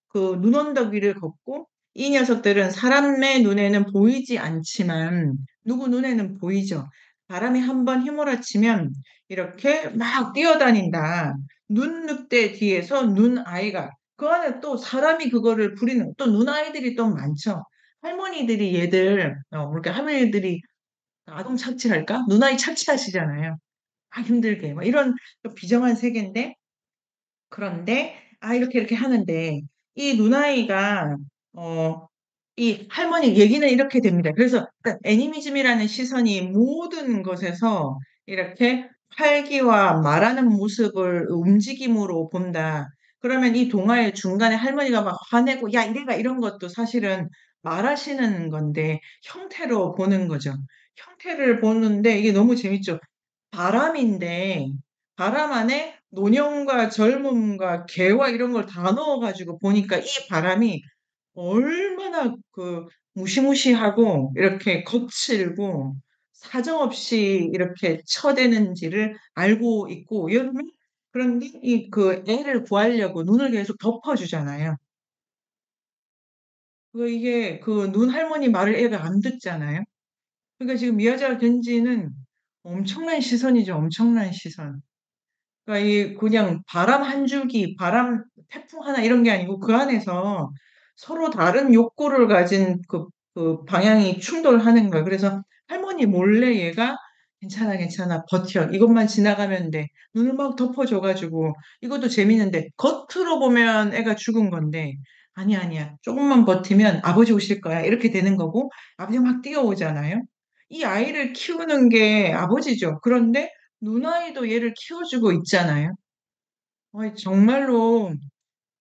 그 눈 언덕 위를 걷고 이 녀석들은 사람의 눈에는 보이지 않지만 누구 눈에는 보이죠. 바람이 한번 휘몰아치면 이렇게 막 뛰어다닌다. 눈 늑대 뒤에서 눈 아이가 그 안에 또 사람이 그거를 부리는 또 눈 아이들이 또 많죠. 할머니들이 얘들 그렇게 할머니들이 아동 착취할까? 눈 아이 착취하시잖아요. 힘들게 막 이런 비정한 세계인데 그런데 이렇게 하는데 이 누나이가 어 이 할머니 얘기는 이렇게 됩니다. 그래서 애니미즘이라는 시선이 모든 것에서 이렇게 활기와 말하는 모습을 움직임으로 본다. 그러면 이 동화의 중간에 할머니가 막 화내고 야 이래가 이런 것도 사실은 말하시는 건데 형태로 보는 거죠. 형태를 보는데 이게 너무 재밌죠. 바람인데 바람 안에 노년과 젊음과 개와 이런 걸 다 넣어가지고 보니까 이 바람이 얼마나 그 무시무시하고 이렇게 거칠고 사정없이 이렇게 쳐대는지를 알고 있고 여름에 그런데 이 그 애를 구하려고 눈을 계속 덮어주잖아요. 이게 그 눈 할머니 말을 애가 안 듣잖아요. 그러니까 지금 미야자 겐지는 엄청난 시선이죠. 엄청난 시선. 그러니까 이 그냥 바람 한 줄기, 바람 태풍 하나 이런 게 아니고 그 안에서 서로 다른 욕구를 가진 그 방향이 충돌하는 거예요. 그래서 할머니 몰래 얘가 괜찮아, 괜찮아, 버텨. 이것만 지나가면 돼. 눈을 막 덮어줘가지고 이것도 재밌는데 겉으로 보면 애가 죽은 건데 아니야, 아니야. 조금만 버티면 아버지 오실 거야. 이렇게 되는 거고 아버지가 막 뛰어오잖아요. 이 아이를 키우는 게 아버지죠. 그런데 누나이도 얘를 키워주고 있잖아요. 정말로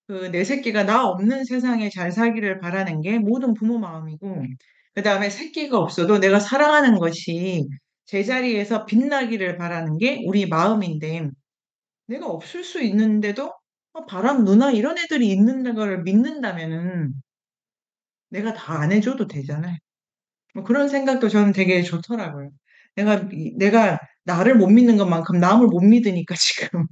그 내 새끼가 나 없는 세상에 잘 살기를 바라는 게 모든 부모 마음이고, 그 다음에 새끼가 없어도 내가 사랑하는 것이 제자리에서 빛나기를 바라는 게 우리 마음인데, 내가 없을 수 있는데도 바람 누나 이런 애들이 있는 걸 믿는다면은 내가 다 안 해줘도 되잖아요. 뭐 그런 생각도 저는 되게 좋더라고요. 내가 나를 못 믿는 것만큼 남을 못 믿으니까 지금.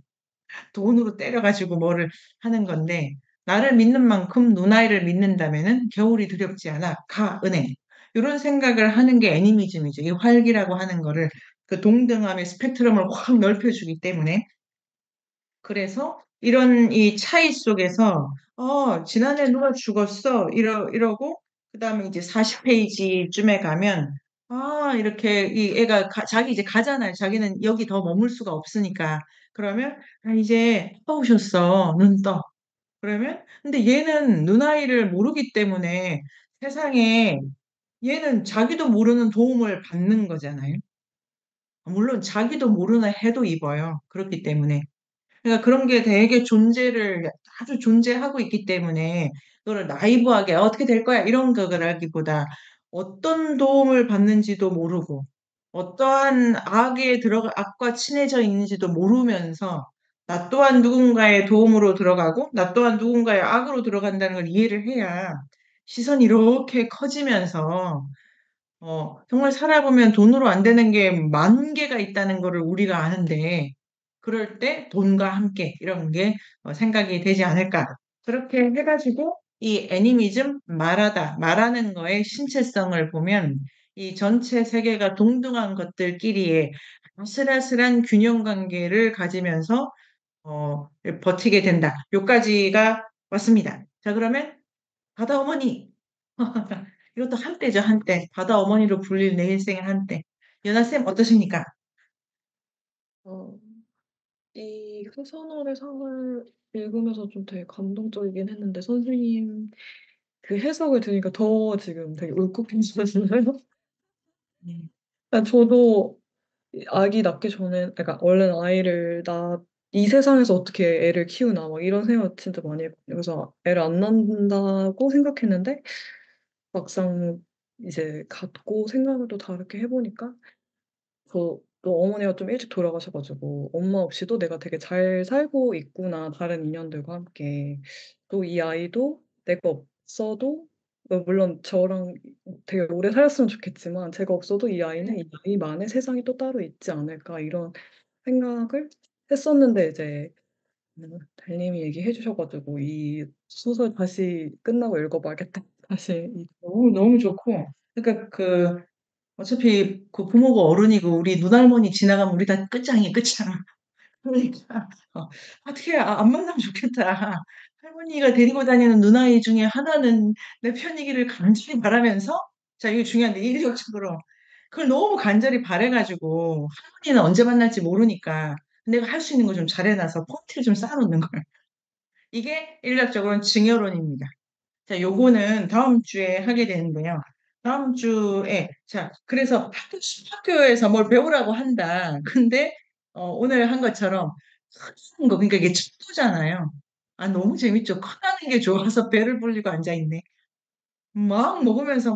돈으로 때려가지고 뭐를 하는 건데 나를 믿는 만큼 누나이를 믿는다면은 겨울이 두렵지 않아. 가 은행. 이런 생각을 하는 게 애니미즘이죠. 이 활기라고 하는 거를 그 동등함의 스펙트럼을 확 넓혀주기 때문에 그래서 이런 이 차이 속에서 지난해 누가 죽었어 이러고 그다음에 이제 40페이지쯤에 가면 이렇게 이 애가 자기 이제 가잖아요. 자기는 여기 더 머물 수가 없으니까. 그러면 이제 아빠 오셨어. 눈 떠. 그러면 근데 얘는 누나이를 모르기 때문에 세상에 얘는 자기도 모르는 도움을 받는 거잖아요. 물론 자기도 모르는 해도 입어요. 그렇기 때문에. 그러니까 그런 게 되게 존재를 아주 존재하고 있기 때문에 그거를 나이브하게 어떻게 될 거야 이런 거라기보다 어떤 도움을 받는지도 모르고 어떠한 악과 친해져 있는지도 모르면서 나 또한 누군가의 도움으로 들어가고 나 또한 누군가의 악으로 들어간다는 걸 이해를 해야 시선이 이렇게 커지면서 정말 살아보면 돈으로 안 되는 게 만 개가 있다는 거를 우리가 아는데, 그럴 때 돈과 함께 이런 게 생각이 되지 않을까. 그렇게 해가지고 이 애니미즘 말하는 거의 신체성을 보면 이 전체 세계가 동등한 것들끼리의 아슬아슬한 균형 관계를 가지면서 버티게 된다. 요까지가 왔습니다. 자, 그러면 바다 어머니. 이것도 한때죠, 한때. 바다 어머니로 불릴 내 인생의 한때. 연하쌤 어떠십니까? 어, 이 소설의 상을 읽으면서 좀 되게 감동적이긴 했는데 선생님 그 해석을 들으니까 더 지금 되게 울컥해지셨나요? 네. 저도 아기 낳기 전에, 그러니까 원래는 이 세상에서 어떻게 애를 키우나 막 이런 생각 진짜 많이 했거든요. 그래서 애를 안 낳는다고 생각했는데 막상 이제 갖고 생각을 또 다르게 해보니까 또 어머니가 좀 일찍 돌아가셔 가지고 엄마 없이도 내가 되게 잘 살고 있구나 다른 인연들과 함께. 또 이 아이도 내가 없어도 물론 저랑 되게 오래 살았으면 좋겠지만 제가 없어도 이 아이는 이 아이만의 세상이 또 따로 있지 않을까 이런 생각을 했었는데 이제 달님이 얘기해 주셔 가지고 이 소설 다시 끝나고 읽어 봐야겠다. 다시 너무, 너무 좋고. 그러니까 어차피 그 부모가 어른이고 우리 눈할머니 지나가면 우리 다 끝장이야, 끝장. 그러니까, 어떻게 안 만나면 좋겠다. 할머니가 데리고 다니는 누나이 중에 하나는 내 편이기를 간절히 바라면서, 자, 이게 중요한데, 일적으로. 그걸 너무 간절히 바래가지고, 할머니는 언제 만날지 모르니까, 내가 할 수 있는 거 좀 잘해놔서 포인트를 좀 쌓아놓는 거야. 이게 일각적으로는 증여론입니다. 자, 요거는 다음 주에 하게 되는데요. 다음 주에, 자, 그래서 학교에서 뭘 배우라고 한다. 근데, 오늘 한 것처럼, 커다란 거, 그러니까 이게 첩도잖아요. 너무 재밌죠. 커다란 게 좋아서 배를 불리고 앉아있네. 막 먹으면서.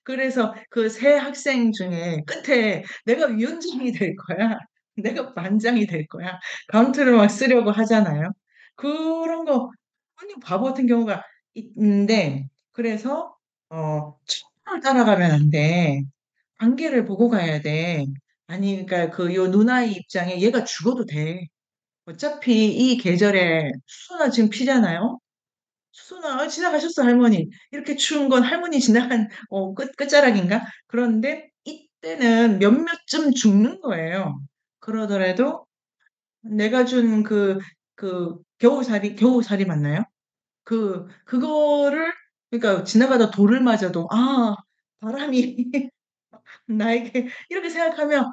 그래서 그 세 학생 중에 끝에 내가 위원장이 될 거야. 내가 반장이 될 거야. 카운트를 막 쓰려고 하잖아요. 그런 거, 아니, 바보 같은 경우가 있는데, 그래서, 척도를 따라가면 안 돼. 관계를 보고 가야 돼. 아니, 그러니까 그 요 누나의 입장에 얘가 죽어도 돼. 어차피 이 계절에 수소나 지금 피잖아요. 수소나 지나가셨어 할머니. 이렇게 추운 건 할머니 지나간 끝자락인가? 그런데 이때는 몇몇쯤 죽는 거예요. 그러더라도 내가 준 겨우살이 맞나요? 그거를, 그러니까 지나가다 돌을 맞아도, 바람이 나에게 이렇게 생각하면,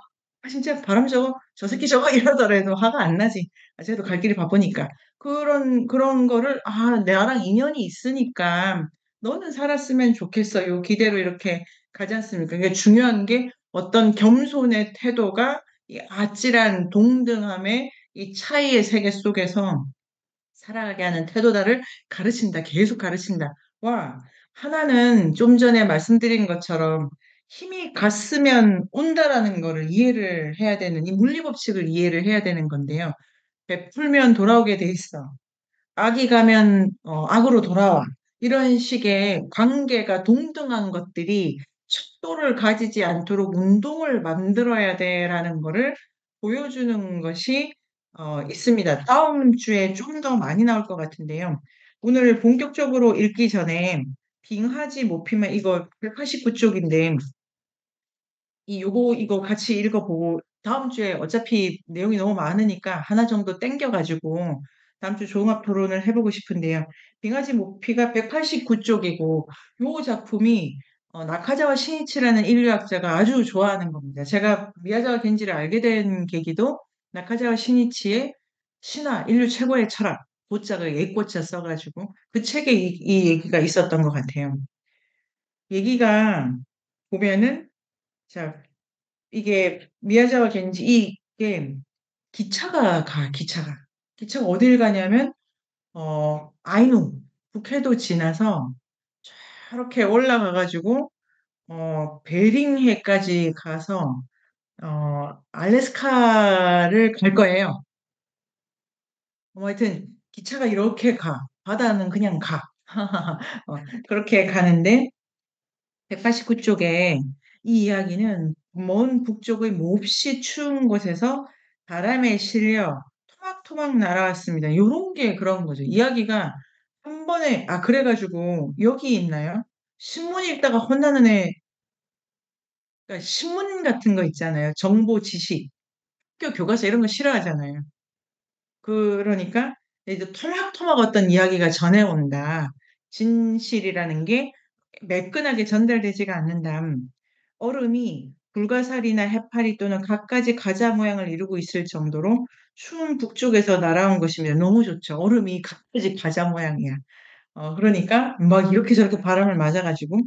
진짜 바람 저거, 저 새끼 저거 이러더라도 화가 안 나지. 쟤도 갈 길이 바쁘니까. 그런 거를, 나랑 인연이 있으니까, 너는 살았으면 좋겠어요. 기대로 이렇게 가지 않습니까? 그게 중요한 게 어떤 겸손의 태도가 이 아찔한 동등함의 이 차이의 세계 속에서 살아가게 하는 태도다를 가르친다. 계속 가르친다. 와, 하나는 좀 전에 말씀드린 것처럼 힘이 갔으면 온다라는 거를 이해를 해야 되는, 이 물리법칙을 이해를 해야 되는 건데요. 베풀면 돌아오게 돼 있어. 악이 가면 악으로 돌아와. 이런 식의 관계가 동등한 것들이 척도를 가지지 않도록 운동을 만들어야 돼라는 거를 보여주는 것이 있습니다. 다음 주에 좀 더 많이 나올 것 같은데요. 오늘 본격적으로 읽기 전에 빙하지 못피면 이거 189쪽인데 이거 같이 읽어보고 다음 주에 어차피 내용이 너무 많으니까 하나 정도 땡겨가지고 다음 주 종합 토론을 해보고 싶은데요. 빙하지 모피가 189쪽이고 요 작품이 나카자와 시니치라는 인류학자가 아주 좋아하는 겁니다. 제가 미야자와 겐지를 알게 된 계기도 나카자와 시니치의 신화, 인류 최고의 철학, 고자가 예고자 써가지고 그 책에 이 얘기가 있었던 것 같아요. 얘기가 보면은 자 이게 미야자와 겐지 이게 기차가 어딜 가냐면 아이누 북해도 지나서 저렇게 올라가 가지고 베링해까지 가서 알래스카를 갈 거예요. 하여튼 기차가 이렇게 가. 바다는 그냥 가. 그렇게 가는데 189쪽에 이 이야기는 먼 북쪽의 몹시 추운 곳에서 바람에 실려 토막토막 날아왔습니다. 요런 게 그런 거죠. 이야기가 한 번에, 그래가지고 여기 있나요? 신문 읽다가 혼나는 애, 그러니까 신문 같은 거 있잖아요. 정보 지식. 학교 교과서 이런 거 싫어하잖아요. 그러니까 이제 토막토막 어떤 이야기가 전해온다. 진실이라는 게 매끈하게 전달되지가 않는다. 얼음이 불가사리나 해파리 또는 갖가지 가자 모양을 이루고 있을 정도로 추운 북쪽에서 날아온 것이며 너무 좋죠. 얼음이 갖가지 가자 모양이야. 그러니까 막 이렇게 저렇게 바람을 맞아가지고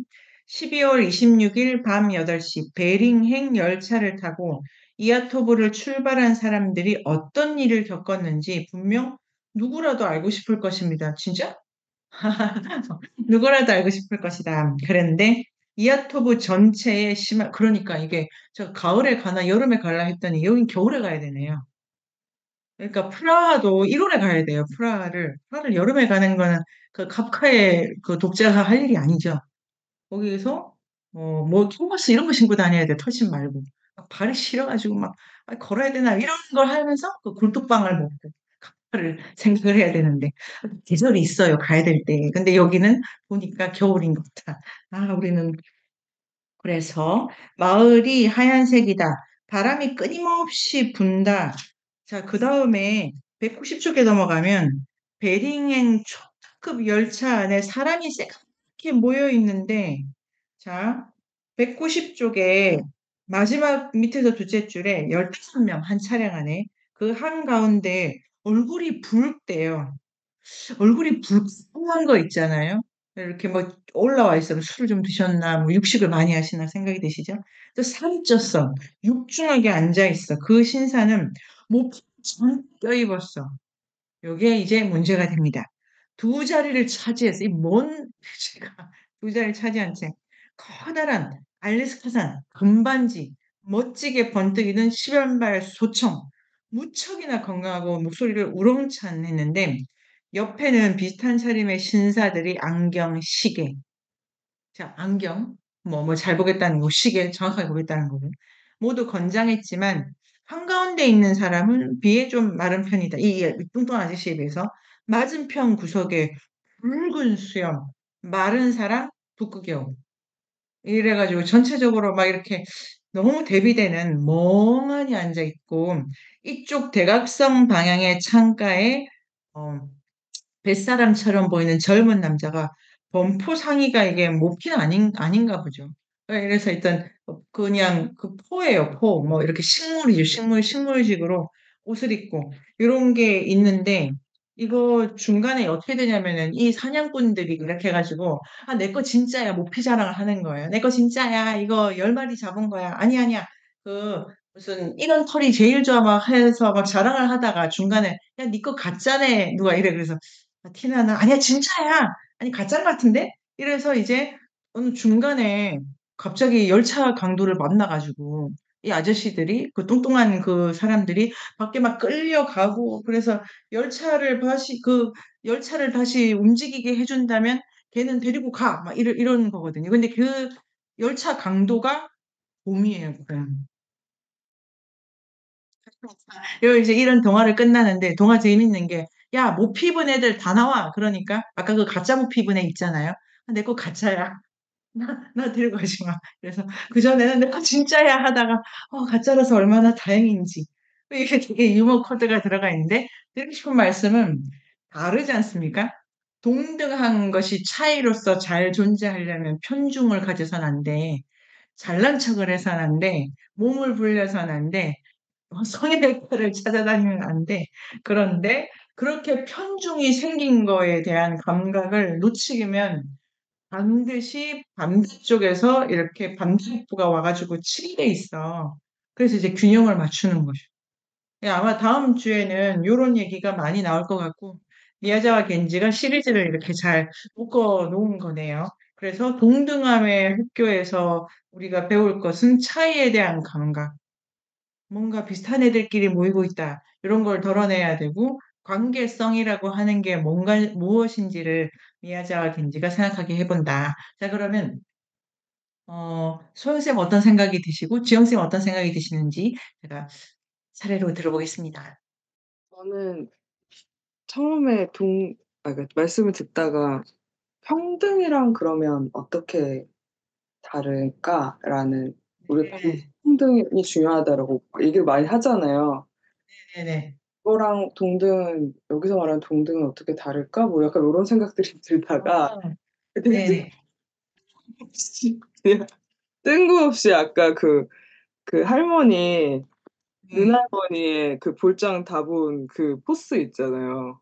12월 26일 밤 8시 베링행 열차를 타고 이아토브를 출발한 사람들이 어떤 일을 겪었는지 분명 누구라도 알고 싶을 것입니다. 진짜? 누구라도 알고 싶을 것이다. 그런데 이아토브 전체에 그러니까 이게 저 가을에 가나 여름에 갈라 했더니 여긴 겨울에 가야 되네요. 그러니까 프라하도 1월에 가야 돼요. 프라하를 여름에 가는 거는 그 카프카의 그 독자가 할 일이 아니죠. 거기에서 뭐 캔버스 이런 거 신고 다녀야 돼. 털신 말고. 막 발이 시려가지고 막 걸어야 되나 이런 걸 하면서 그 굴뚝방을 먹고 카프카를 생각을 해야 되는데 계절이 있어요. 가야 될 때. 근데 여기는 보니까 겨울인 것 같아. 우리는 그래서 마을이 하얀색이다. 바람이 끊임없이 분다. 자, 그 다음에 190쪽에 넘어가면 베링행 초특급 열차 안에 사람이 새까맣게 모여 있는데, 자, 190쪽에 마지막 밑에서 둘째 줄에 15명 한 차량 안에 그 한가운데 얼굴이 붉대요. 얼굴이 불쌍한 거 있잖아요. 이렇게 뭐 올라와 있으면 술을 좀 드셨나, 뭐 육식을 많이 하시나 생각이 드시죠? 또 살이 쪘어. 육중하게 앉아 있어. 그 신사는 못 껴입었어. 요게 이제 문제가 됩니다. 두 자리를 차지해서 이 먼 제가 두 자리를 차지한 채 커다란 알래스카산 금반지 멋지게 번뜩이는 10연발 소총 무척이나 건강하고 목소리를 우렁찬 했는데 옆에는 비슷한 차림의 신사들이 안경, 시계 자, 안경, 잘 보겠다는 거, 시계 정확하게 보겠다는 거고, 모두 건장했지만, 한가운데 있는 사람은 비에 좀 마른 편이다. 이 뚱뚱한 아저씨에 비해서. 맞은편 구석에 붉은 수염, 마른 사람, 북극여우. 이래가지고 전체적으로 막 이렇게 너무 대비되는 멍하니 앉아있고, 이쪽 대각선 방향의 창가에, 어, 뱃사람처럼 보이는 젊은 남자가 범포 상의가 이게 모피는 아닌가 보죠. 그래서 일단 그냥 그 포예요, 포. 뭐 이렇게 식물이죠. 식물식으로 옷을 입고 이런 게 있는데 이거 중간에 어떻게 되냐면은 이 사냥꾼들이 이렇게 해가지고 아, 내 거 진짜야. 모피 자랑을 하는 거예요. 내 거 진짜야. 이거 10마리 잡은 거야. 아니야. 그 무슨 이런 털이 제일 좋아 막 해서 막 자랑을 하다가 중간에 야, 네 거 가짜네. 누가 이래. 그래서 아, 티나나? 아니야, 진짜야. 아니, 가짜 같은데? 이래서 이제 어느 중간에 갑자기 열차 강도를 만나가지고 이 아저씨들이 그 뚱뚱한 그 사람들이 밖에 막 끌려가고 그래서 열차를 다시 움직이게 해준다면 걔는 데리고 가. 막 이런 거거든요. 근데 그 열차 강도가 곰이에요, 곰. 그리고 이제 이런 동화를 끝나는데 동화 재밌는 게 야, 못 피입은 애들 다 나와. 그러니까 아까 그 가짜 못 피입은 애 있잖아요. 내 거 가짜야. 나 데리고 가지 마. 그래서 그전에는 내 거 진짜야 하다가 가짜라서 얼마나 다행인지. 이게 되게 유머 코드가 들어가 있는데 드리고 싶은 말씀은 다르지 않습니까? 동등한 것이 차이로서 잘 존재하려면 편중을 가져선 안 돼. 잘난 척을 해서는 안 돼. 몸을 불려서는 안 돼. 성의백과를 찾아다니면 안 돼. 그런데 그렇게 편중이 생긴 거에 대한 감각을 놓치면 반드시 반대쪽에서 이렇게 반대입부가 와가지고 치게 돼 있어. 그래서 이제 균형을 맞추는 거죠. 예, 아마 다음 주에는 이런 얘기가 많이 나올 것 같고, 미야자와 겐지가 시리즈를 이렇게 잘 묶어 놓은 거네요. 그래서 동등함의 학교에서 우리가 배울 것은 차이에 대한 감각. 뭔가 비슷한 애들끼리 모이고 있다. 이런 걸 덜어내야 되고, 관계성이라고 하는 게 뭔가, 무엇인지를 미야자와 겐지가 생각하게 해본다. 자, 그러면, 소영쌤 어떤 생각이 드시고, 지영쌤 어떤 생각이 드시는지 제가 사례로 들어보겠습니다. 저는 처음에 그러니까 말씀을 듣다가 평등이랑 그러면 어떻게 다를까라는 우리가 네, 평등이 중요하다라고 얘기를 많이 하잖아요. 네네. 그거랑 동등 여기서 말하는 동등은 어떻게 다를까? 뭐 약간 이런 생각들이 들다가 아, 되게 네네. 뜬금없이 그냥 뜬금없이 아까 그 할머니 네. 눈할머니의 그 볼장 다본 그 포스 있잖아요.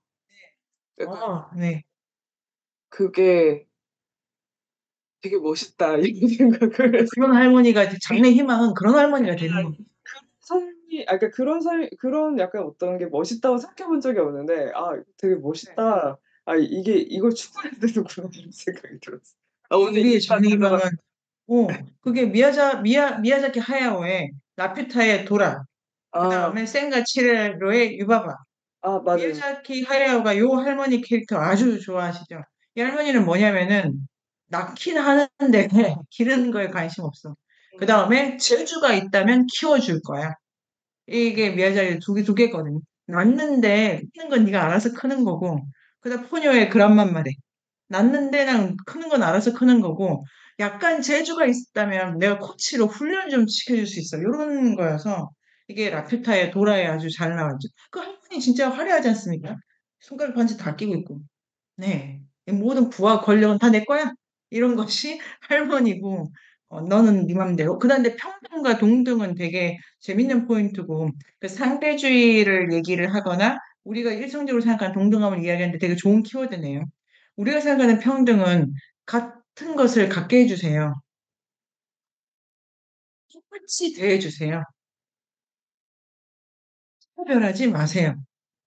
약간 네. 그게 되게 멋있다 이런 생각을 해서 그런 할머니가, 이제 장래 희망은 그런 할머니가 되는 거. 삶이 그러니까 그런 약간 어떤 게 멋있다고 생각해 본 적이 없는데 '아 되게 네. 멋있다. 아 이게 이걸 추구해야 되는구나.' 이런 생각이 들었어요. 오늘 우리의 얘기가 장래 되다가 희망은, 그게 미야자키 하야오의 라퓨타의 도라, 그 아, 다음에 센과 치레로의 유바바. 맞아요. 미야자키 하야오가 요 할머니 캐릭터 아주 좋아하시죠? 이 할머니는 뭐냐면은, 낳긴 하는데, 기르는 거에 관심 없어. 그 다음에 재주가 있다면 키워줄 거야. 이게 미야자키 두 개거든요. 낳는데, 크는 건 네가 알아서 크는 거고, 그다음 포녀의 그란만 말해. 낳는데 난 크는 건 알아서 크는 거고, 약간 재주가 있다면 내가 코치로 훈련 좀 시켜줄 수 있어. 이런 거여서, 이게 라퓨타의 도라에 아주 잘 나왔죠. 그 할머니 진짜 화려하지 않습니까? 손가락 반지 다 끼고 있고. 네. 이 모든 부와 권력은 다 내 거야. 이런 것이 할머니고, 너는 네 맘대로. 그런데 평등과 동등은 되게 재밌는 포인트고, 그 상대주의를 얘기를 하거나, 우리가 일상적으로 생각하는 동등함을 이야기하는데 되게 좋은 키워드네요. 우리가 생각하는 평등은 같은 것을 갖게 해주세요. 똑같이 대해주세요. 차별하지 마세요.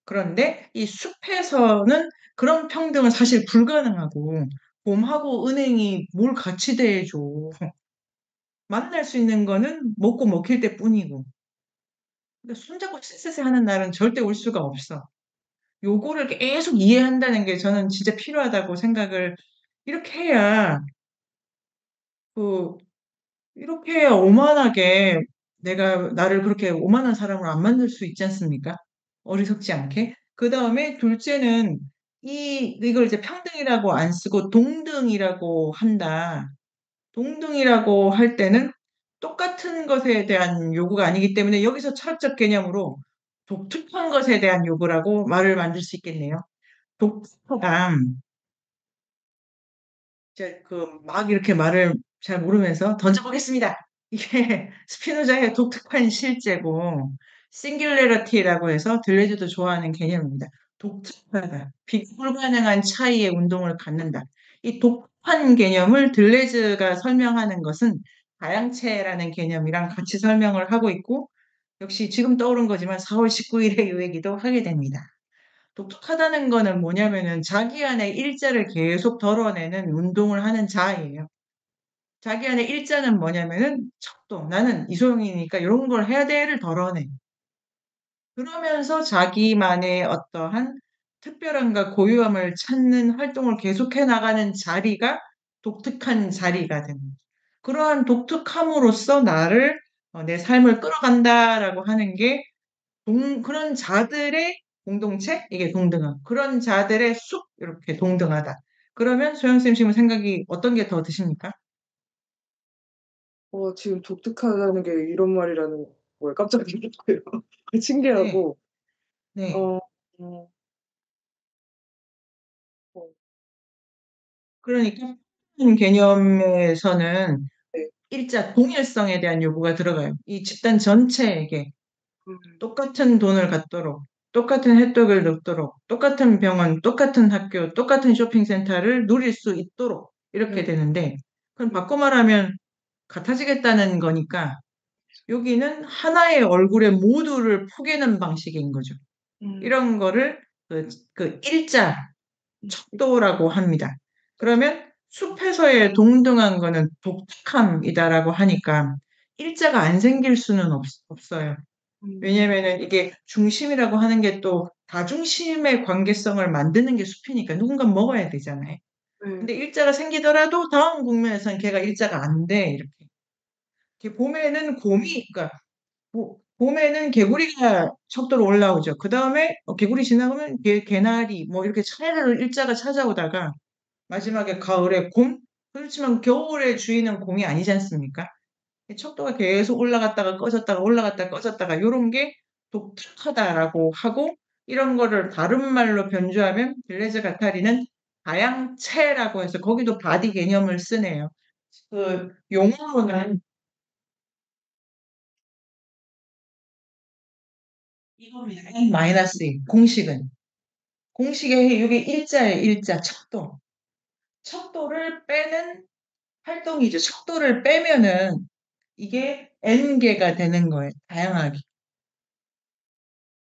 그런데 이 숲에서는 그런 평등은 사실 불가능하고, 봄하고 은행이 뭘 같이 대해줘. 만날 수 있는 거는 먹고 먹힐 때뿐이고. 근데 손잡고 쎄쎄쎄 하는 날은 절대 올 수가 없어. 요거를 계속 이해한다는 게 저는 진짜 필요하다고 생각을, 이렇게 해야 그 이렇게 오만하게 내가 나를 그렇게 오만한 사람으로 안 만들 수 있지 않습니까? 어리석지 않게. 그다음에 둘째는 이걸 이제 평등이라고 안 쓰고 동등이라고 한다. 동등이라고 할 때는 똑같은 것에 대한 요구가 아니기 때문에 여기서 철학적 개념으로 독특한 것에 대한 요구라고 말을 만들 수 있겠네요. 독특하다. 이제 막 이렇게 말을 잘 모르면서 던져보겠습니다. 이게 스피노자의 독특한 실제고 싱귤레러티라고 해서 들레즈도 좋아하는 개념입니다. 독특하다. 비교 불가능한 차이의 운동을 갖는다. 이 독특한 개념을 들레즈가 설명하는 것은 다양체라는 개념이랑 같이 설명을 하고 있고 역시 지금 떠오른 거지만 4월 19일에 이 얘기도 하게 됩니다. 독특하다는 거는 뭐냐면은 자기 안에 일자를 계속 덜어내는 운동을 하는 자아예요. 자기 안에 일자는 뭐냐면은 척도 나는 이소영이니까 이런 걸 해야 돼를 덜어내. 그러면서 자기만의 어떠한 특별함과 고유함을 찾는 활동을 계속해 나가는 자리가 독특한 자리가 되는 거죠. 그러한 독특함으로써 나를 내 삶을 끌어간다라고 하는 게 그런 자들의 공동체? 이게 동등함. 그런 자들의 숲? 이렇게 동등하다. 그러면 소영쌤 지금 생각이 어떤 게 더 드십니까? 지금 독특하다는 게 이런 말이라는 거에 깜짝 놀랐고요. 네, 신기하고, 네. 어, 어, 어, 그러니까 개념에서는 네. 일자 동일성에 대한 요구가 들어가요. 이 집단 전체에게 음, 똑같은 돈을 갖도록, 똑같은 혜택을 얻도록, 똑같은 병원, 똑같은 학교, 똑같은 쇼핑센터를 누릴 수 있도록 이렇게 되는데, 그럼 바꿔 말하면 같아지겠다는 거니까 여기는 하나의 얼굴에 모두를 포개는 방식인 거죠. 음, 이런 거를 그 일자 척도라고 합니다. 그러면 숲에서의 동등한 거는 독특함이다라고 하니까 일자가 안 생길 수는 없어요. 음, 왜냐면은 이게 중심이라고 하는 게 또 다중심의 관계성을 만드는 게 숲이니까 누군가 먹어야 되잖아요. 네. 근데 일자가 생기더라도 다음 국면에서는 걔가 일자가 안 돼, 이렇게. 이렇게 봄에는 그러니까 봄에는 개구리가 척도로 올라오죠. 그 다음에 개구리 지나가면 개나리 뭐 이렇게 차례로 일자가 찾아오다가 마지막에 가을에 곰? 그렇지만 겨울의 주인은 곰이 아니지 않습니까? 이 척도가 계속 올라갔다가 꺼졌다가 올라갔다가 꺼졌다가 이런 게 독특하다라고 하고 이런 거를 다른 말로 변주하면 딜레즈 가타리는 다양체라고 해서 거기도 바디 개념을 쓰네요. 그 용어로는 이겁니다. N-1 공식은 공식의 이게 일자예요. 일자 척도. 척도를 빼는 활동이죠. 척도를 빼면은 이게 N개가 되는 거예요. 다양하게.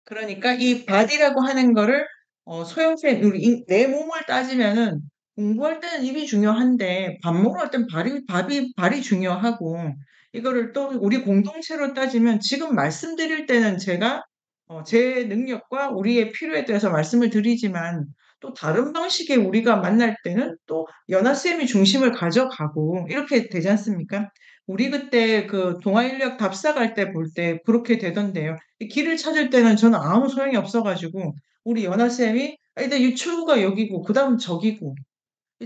그러니까 이 바디라고 하는 거를 소형체 우리 내 몸을 따지면은 공부할 때는 입이 중요한데 밥 먹을 땐 발이 중요하고 이거를 또 우리 공동체로 따지면 지금 말씀드릴 때는 제가 제 능력과 우리의 필요에 대해서 말씀을 드리지만 또 다른 방식의 우리가 만날 때는 또 연하쌤이 중심을 가져가고 이렇게 되지 않습니까? 우리 그때 그 동아인력 답사 갈 때 볼 때 그렇게 되던데요. 이 길을 찾을 때는 저는 아무 소용이 없어가지고 우리 연하쌤이 일단 이 출구가 여기고 그다음 저기고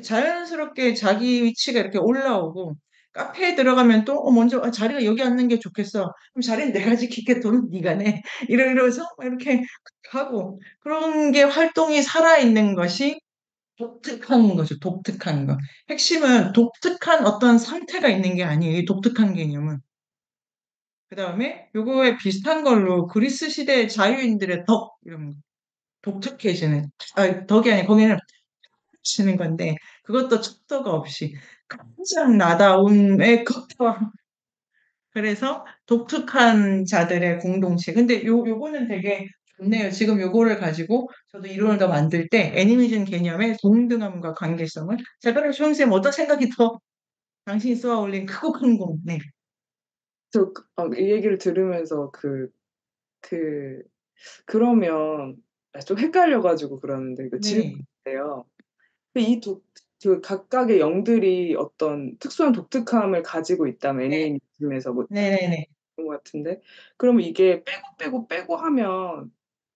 자연스럽게 자기 위치가 이렇게 올라오고 카페에 들어가면 또 먼저 자리가 여기 앉는 게 좋겠어. 그럼 자리는 내가 지킬게. 돈은 네가 내. 이러면서 이렇게 하고 그런 게 활동이 살아있는 것이 독특한 거죠. 독특한 거. 핵심은 독특한 어떤 상태가 있는 게 아니에요. 이 독특한 개념은. 그다음에 요거에 비슷한 걸로 그리스 시대의 자유인들의 덕 이런 거. 독특해지는 덕이 아니고 거기는 치는 건데 그것도 척도가 없이 가장 나다움의 극과 그래서 독특한 자들의 공동체. 근데 요거는 되게 좋네요. 지금 요거를 가지고 저도 이론을 더 만들 때 애니메이션 개념의 동등함과 관계성을 자 그럼 조영쌤 어떤 생각이 더 당신이 쏘아 올린 크고 큰 공. 네. 이 얘기를 들으면서 그러면 좀 헷갈려가지고 그러는데 이거 네. 질문인데요. 이 그 각각의 영들이 어떤 특수한 독특함을 가지고 있다면 네. 애니메이즘에서 뭐 네네네. 그런 것 같은데 그러면 이게 빼고 하면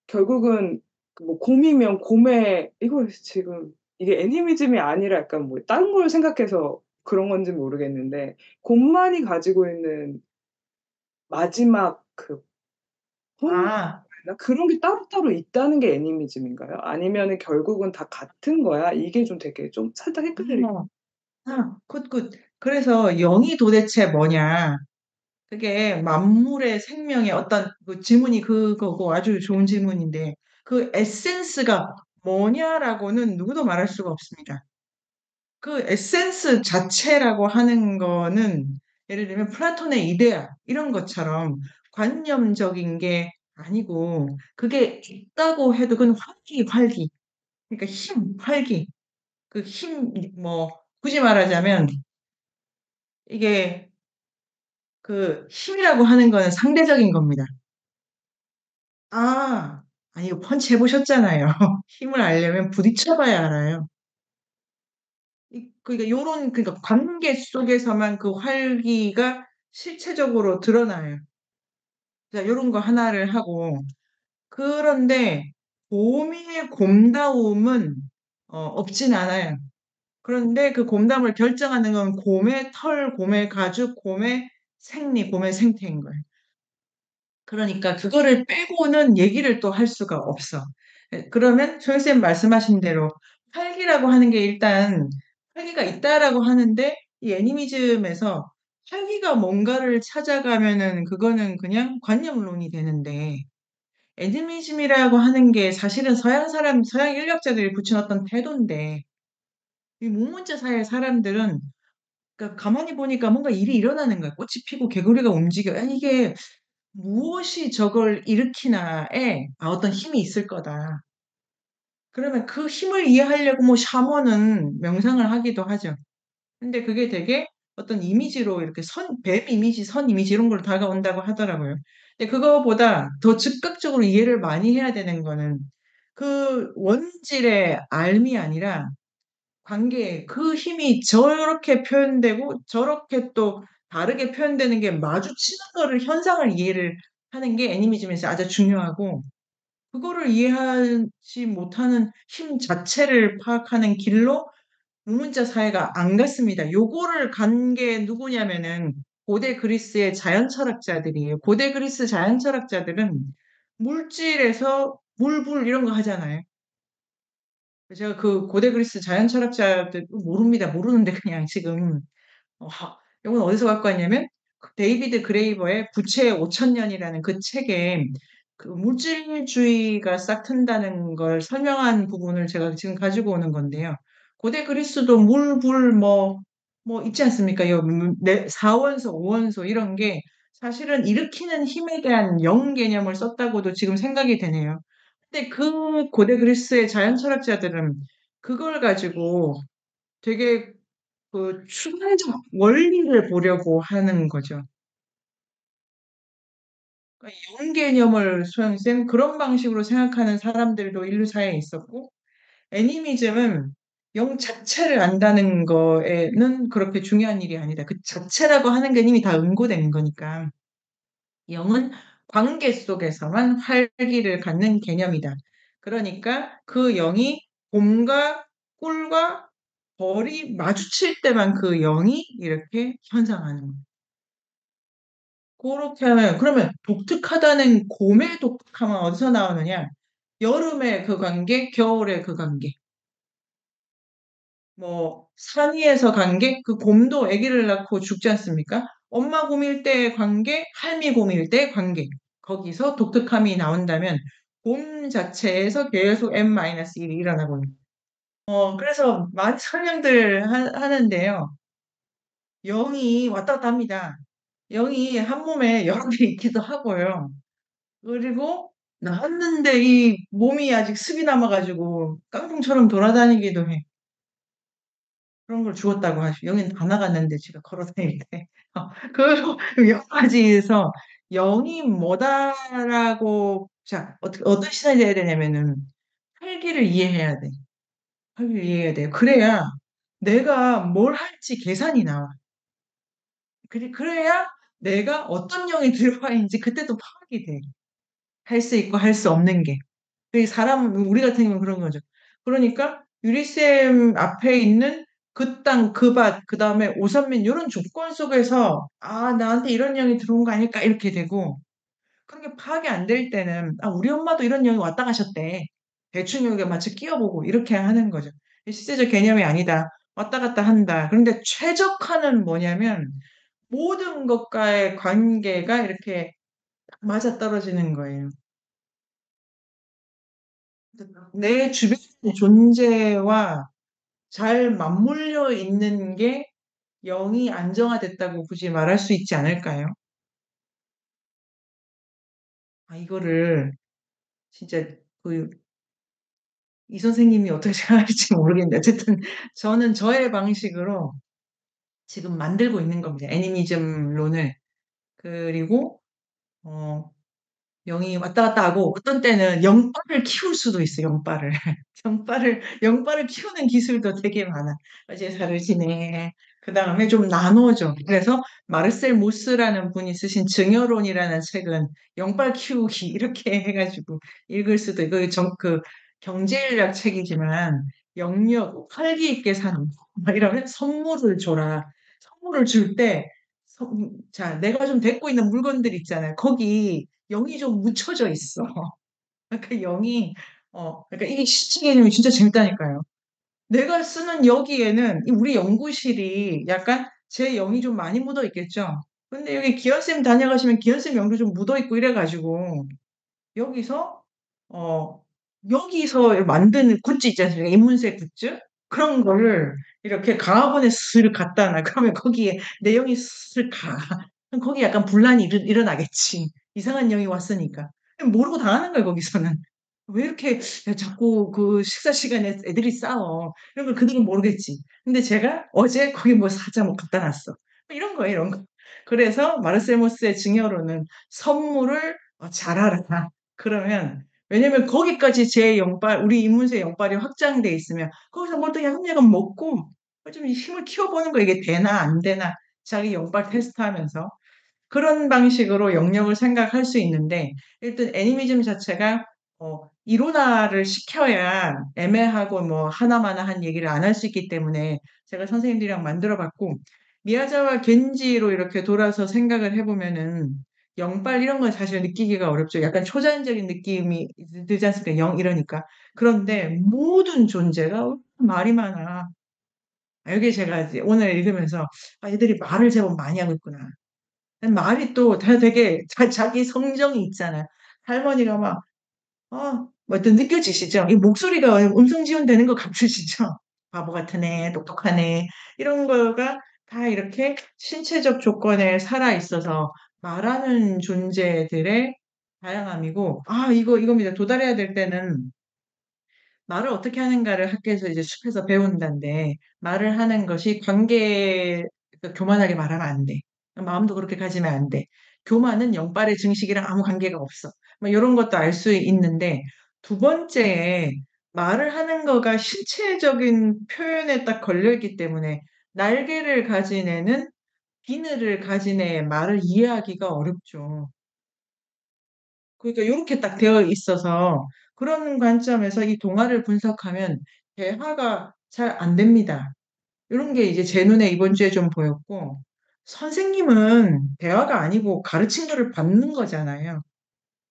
결국은 그뭐 곰이면 곰의 이거 지금 이게 애니미즘이 아니라 약간 뭐 다른 걸 생각해서 그런 건지 모르겠는데 곰만이 가지고 있는 마지막 그 혼이라 아, 그래나? 그런 게 따로따로 있다는 게 애니미즘인가요? 아니면은 결국은 다 같은 거야? 이게 좀 되게 좀 살짝 헷갈리 어, 굿. 그래서 영이 도대체 뭐냐? 그게 만물의 생명의 어떤 그 질문이 그거고 아주 좋은 질문인데 그 에센스가 뭐냐라고는 누구도 말할 수가 없습니다. 그 에센스 자체라고 하는 거는 예를 들면 플라톤의 이데아 이런 것처럼 관념적인 게 아니고 그게 있다고 해도 그건 활기. 그러니까 활기. 그 뭐 굳이 말하자면 이게 그 힘이라고 하는 거는 상대적인 겁니다. 아니 이거 펀치 해보셨잖아요. 힘을 알려면 부딪혀봐야 알아요. 그러니까 요런 그러니까 관계 속에서만 그 활기가 실체적으로 드러나요. 자, 요런 거 하나를 하고 그런데 곰의 곰다움은 없진 않아요. 그런데 그 곰담을 결정하는 건 곰의 털, 곰의 가죽, 곰의 생리, 곰의 생태인 거예요. 그러니까 그거를 빼고는 얘기를 또 할 수가 없어. 그러면 소영쌤 말씀하신 대로 활기라고 하는 게 일단 활기가 있다라고 하는데 이 애니미즘에서 활기가 뭔가를 찾아가면은 그거는 그냥 관념론이 되는데 애니미즘이라고 하는 게 사실은 서양 인력자들이 붙인 어떤 태도인데 이 무문자 사회의 사람들은 그러니까 가만히 보니까 뭔가 일이 일어나는 거야. 꽃이 피고 개구리가 움직여. 이게 무엇이 저걸 일으키나에 어떤 힘이 있을 거다. 그러면 그 힘을 이해하려고 뭐 샤먼은 명상을 하기도 하죠. 근데 그게 되게 어떤 이미지로 이렇게 뱀 이미지, 선 이미지 이런 걸로 다가온다고 하더라고요. 근데 그거보다 더 즉각적으로 이해를 많이 해야 되는 거는 그 원질의 알미 아니라 관계, 그 힘이 저렇게 표현되고 저렇게 또 다르게 표현되는 게 마주치는 거를 현상을 이해를 하는 게 애니미즘에서 아주 중요하고 그거를 이해하지 못하는 힘 자체를 파악하는 길로 무문자 사회가 안 갔습니다. 요거를 간 게 누구냐면은 고대 그리스의 자연 철학자들이에요. 고대 그리스 자연 철학자들은 물질에서 물불 이런 거 하잖아요. 제가 그 고대 그리스 자연 철학자들 모릅니다. 모르는데 그냥 지금 이건 어디서 갖고 왔냐면 그 데이비드 그레이버의 부채 5천 년이라는 그 책에 그 물질주의가 싹 튼다는 걸 설명한 부분을 제가 지금 가지고 오는 건데요. 고대 그리스도 물, 불, 뭐 있지 않습니까? 사원소, 오원소 이런 게 사실은 일으키는 힘에 대한 영 개념을 썼다고도 지금 생각이 되네요. 근데 그 고대 그리스의 자연 철학자들은 그걸 가지고 되게 그 추상적 원리를 보려고 하는 거죠. 그러니까 영 개념을 소영쌤 그런 방식으로 생각하는 사람들도 인류 사회에 있었고 애니미즘은 영 자체를 안다는 거에는 그렇게 중요한 일이 아니다. 그 자체라고 하는 게 이미 다 응고된 거니까 영은 관계 속에서만 활기를 갖는 개념이다. 그러니까 그 영이 곰과 꿀과 벌이 마주칠 때만 그 영이 이렇게 현상하는 거예요. 그렇게 하면 그러면 독특하다는 곰의 독특함은 어디서 나오느냐? 여름의 그 관계, 겨울의 그 관계. 뭐 산 위에서 관계, 그 곰도 아기를 낳고 죽지 않습니까? 엄마 곰일 때의 관계, 할미 곰일 때의 관계. 거기서 독특함이 나온다면 곰 자체에서 계속 n-1이 일어나고 있는. 그래서 많은 설명들 하는데요. 영이 왔다 갔다 합니다. 영이 한 몸에 여러 개 있기도 하고요. 그리고 나왔는데 이 몸이 아직 습이 남아가지고 깡통처럼 돌아다니기도 해. 그런 걸 죽었다고 하죠. 영이는 다 나갔는데 제가 걸어 다닐 때. 그 여러 가지에서 영이 뭐다라고 자 어떤 시선이 돼야 되냐면은 활기를 이해해야 돼. 활기를 이해해야 돼요. 그래야 내가 뭘 할지 계산이 나와. 그래야 내가 어떤 영이 들어와 있는지 그때도 파악이 돼. 할 수 있고 할 수 없는 게. 사람, 우리 같은 경우는 그런 거죠. 그러니까 유리쌤 앞에 있는 그 땅, 그 밭, 그 다음에 오선민 이런 조건 속에서 아, 나한테 이런 영이 들어온 거 아닐까 이렇게 되고 그런 게 파악이 안 될 때는 아, 우리 엄마도 이런 영이 왔다 가셨대. 대충 여기에 맞춰 끼워보고 이렇게 하는 거죠. 실제적 개념이 아니다. 왔다 갔다 한다. 그런데 최적화는 뭐냐면 모든 것과의 관계가 이렇게 맞아떨어지는 거예요. 내 주변의 존재와 잘 맞물려 있는 게 영이 안정화됐다고 굳이 말할 수 있지 않을까요? 아, 이거를 진짜 그 이 선생님이 어떻게 생각할지 모르겠는데 어쨌든 저는 저의 방식으로 지금 만들고 있는 겁니다. 애니미즘론을. 그리고 어, 영이 왔다 갔다 하고 어떤 때는 영빨을 키울 수도 있어, 영빨을. 영빨을 키우는 기술도 되게 많아. 어제 사르지네. 그 다음에 좀 나눠줘. 그래서 마르셀 모스라는 분이 쓰신 증여론이라는 책은 영빨 키우기 이렇게 해가지고 읽을 수도 있고, 그 경제인력 책이지만 영역, 활기 있게 사는. 막 이러면 선물을 줘라. 선물을 줄 때, 자, 내가 좀 데리고 있는 물건들 있잖아요. 거기 영이 좀 묻혀져 있어. 그러니까 영이 그러니까 이게 시체 개념이 진짜 재밌다니까요. 내가 쓰는 여기에는 우리 연구실이 약간 제 영이 좀 많이 묻어 있겠죠. 근데 여기 기현쌤 다녀가시면 기현쌤 영도 좀 묻어 있고 이래가지고 여기서 어 여기서 만드는 굿즈 있지 않습니까? 입문세 굿즈 그런 거를 이렇게 강화본에 스르 갖다 놔. 그러면 거기에 내용이 슬 가. 그럼 거기 약간 분란이 일어나겠지. 이상한 영이 왔으니까. 모르고 당하는 거예요, 거기서는. 왜 이렇게 야, 자꾸 그 식사 시간에 애들이 싸워. 이런 걸 그들은 모르겠지. 근데 제가 어제 거기 뭐 사자 뭐 갖다 놨어. 이런 거예요, 이런 거. 그래서 마르셀모스의 증여로는 선물을 잘하라. 그러면 왜냐면 거기까지 제 영빨, 우리 인문세 영빨이 확장돼 있으면 거기서 뭘 또 야금야금 먹고 좀 힘을 키워보는 거 이게 되나 안 되나 자기 영빨 테스트하면서 그런 방식으로 영역을 생각할 수 있는데 일단 애니미즘 자체가 이론화를 시켜야 애매하고 뭐 하나마나한 얘기를 안 할 수 있기 때문에 제가 선생님들이랑 만들어 봤고 미야자와 겐지로 이렇게 돌아서 생각을 해보면은 영빨 이런 건 사실 느끼기가 어렵죠. 약간 초자연적인 느낌이 들지 않습니까? 영 이러니까. 그런데 모든 존재가 말이 많아. 여기 제가 이제 오늘 읽으면서 아, 얘들이 말을 제법 많이 하고 있구나. 말이 또 되게 자기 성정이 있잖아요. 할머니가 막, 뭐 어떤 느껴지시죠? 이 목소리가 음성 지원되는 거 감추시죠? 바보 같은 애, 똑똑한 애, 이런 거가 다 이렇게 신체적 조건에 살아 있어서 말하는 존재들의 다양함이고, 이겁니다. 도달해야 될 때는 말을 어떻게 하는가를 학교에서 이제 숲에서 배운다는데 말을 하는 것이 그러니까 교만하게 말하면 안 돼. 마음도 그렇게 가지면 안 돼. 교만은 영빨의 증식이랑 아무 관계가 없어. 뭐 이런 것도 알 수 있는데 두 번째에 말을 하는 거가 신체적인 표현에 딱 걸려있기 때문에 날개를 가진 애는 비늘을 가진 애의 말을 이해하기가 어렵죠. 그러니까 이렇게 딱 되어 있어서 그런 관점에서 이 동화를 분석하면 대화가 잘 안 됩니다. 이런 게 이제 제 눈에 이번 주에 좀 보였고 선생님은 대화가 아니고 가르친 거를 받는 거잖아요.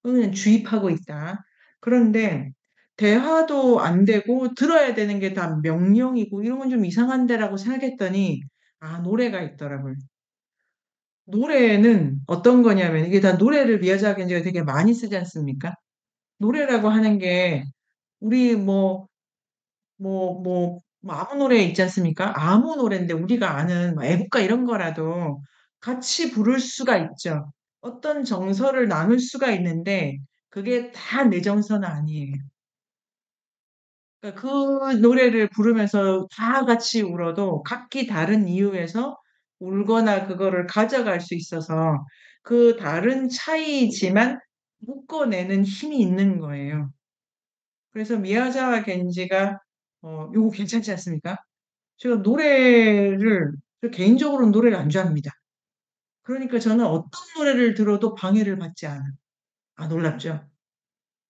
그냥 주입하고 있다. 그런데 대화도 안 되고 들어야 되는 게 다 명령이고 이런 건 좀 이상한데라고 생각했더니 노래가 있더라고요. 노래는 어떤 거냐면 이게 다 노래를 미야자키 겐지가 되게 많이 쓰지 않습니까? 노래라고 하는 게 우리 아무 노래 있지 않습니까? 아무 노래인데 우리가 아는 뭐 애국가 이런 거라도 같이 부를 수가 있죠. 어떤 정서를 나눌 수가 있는데 그게 다 내 정서는 아니에요. 그러니까 그 노래를 부르면서 다 같이 울어도 각기 다른 이유에서 울거나 그거를 가져갈 수 있어서 그 다른 차이지만 묶어내는 힘이 있는 거예요. 그래서 미야자와 겐지가 요거 괜찮지 않습니까? 제가 노래를, 저 개인적으로는 노래를 안 좋아합니다. 그러니까 저는 어떤 노래를 들어도 방해를 받지 않아. 아, 놀랍죠?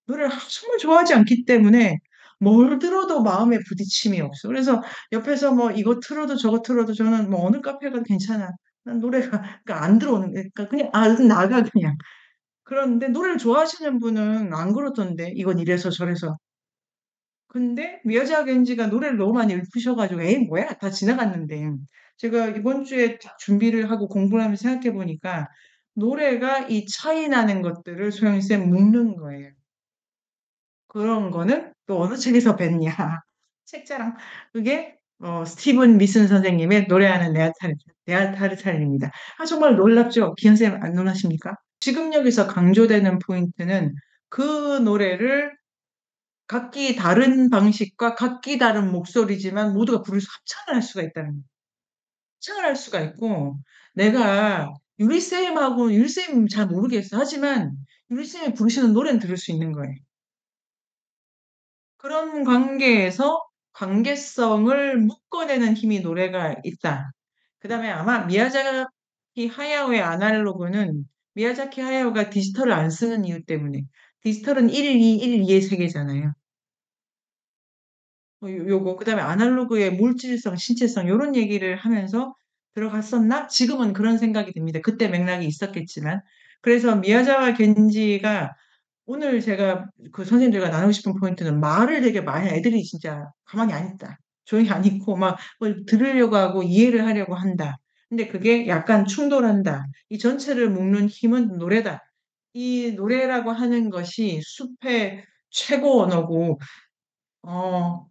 노래를 정말 좋아하지 않기 때문에 뭘 들어도 마음에 부딪힘이 없어. 그래서 옆에서 뭐 이거 틀어도 저거 틀어도 저는 뭐 어느 카페 가도 괜찮아. 난 노래가 그러니까 안 들어오는 그러니까 그냥 나가 그냥. 그런데 노래를 좋아하시는 분은 안 그렇던데 이건 이래서 저래서. 근데 미야자 겐지가 노래를 너무 많이 읊으셔가지고 에이 뭐야 다 지나갔는데 제가 이번 주에 딱 준비를 하고 공부를 하면서 생각해 보니까 노래가 이 차이 나는 것들을 소영쌤 묻는 거예요. 그런 거는 또 어느 책에서 뵀냐. 책자랑. 그게 스티븐 미슨 선생님의 노래하는 네아타르탄입니다. 아, 정말 놀랍죠? 기현쌤 안 놀라십니까? 지금 여기서 강조되는 포인트는 그 노래를 각기 다른 방식과 각기 다른 목소리지만 모두가 부를 수 합창을 할 수가 있다는 거예요. 합창을 할 수가 있고 내가 유리쌤 잘 모르겠어. 하지만 유리쌤이 부르시는 노래는 들을 수 있는 거예요. 그런 관계에서 관계성을 묶어내는 힘이 노래가 있다. 그다음에 아마 미야자키 하야오의 아날로그는 미야자키 하야오가 디지털을 안 쓰는 이유 때문에 디지털은 112, 112의 세계잖아요. 요거 그다음에 아날로그의 물질성, 신체성 요런 얘기를 하면서 들어갔었나? 지금은 그런 생각이 듭니다. 그때 맥락이 있었겠지만. 그래서 미야자와 겐지가 오늘 제가 그 선생님들과 나누고 싶은 포인트는 말을 되게 많이 애들이 진짜 가만히 안 있다. 조용히 안 있고 막 뭘 들으려고 하고 이해를 하려고 한다. 근데 그게 약간 충돌한다. 이 전체를 묶는 힘은 노래다. 이 노래라고 하는 것이 숲의 최고 언어고, 어,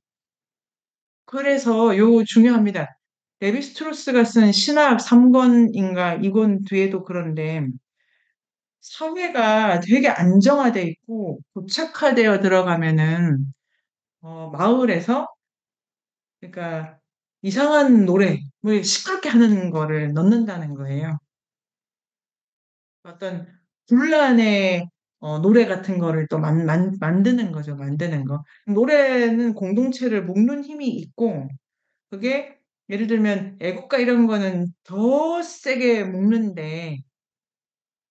그래서 요 중요합니다. 레비 스트로스가 쓴 신학 3권인가 2권 뒤에도 그런데 사회가 되게 안정화돼 있고 고착화되어 들어가면은 마을에서 그러니까 이상한 노래, 뭐 시끄럽게 하는 거를 넣는다는 거예요. 어떤 분란의 노래 같은 거를 또 만드는 거죠. 만드는 거. 노래는 공동체를 묶는 힘이 있고 그게 예를 들면 애국가 이런 거는 더 세게 묶는데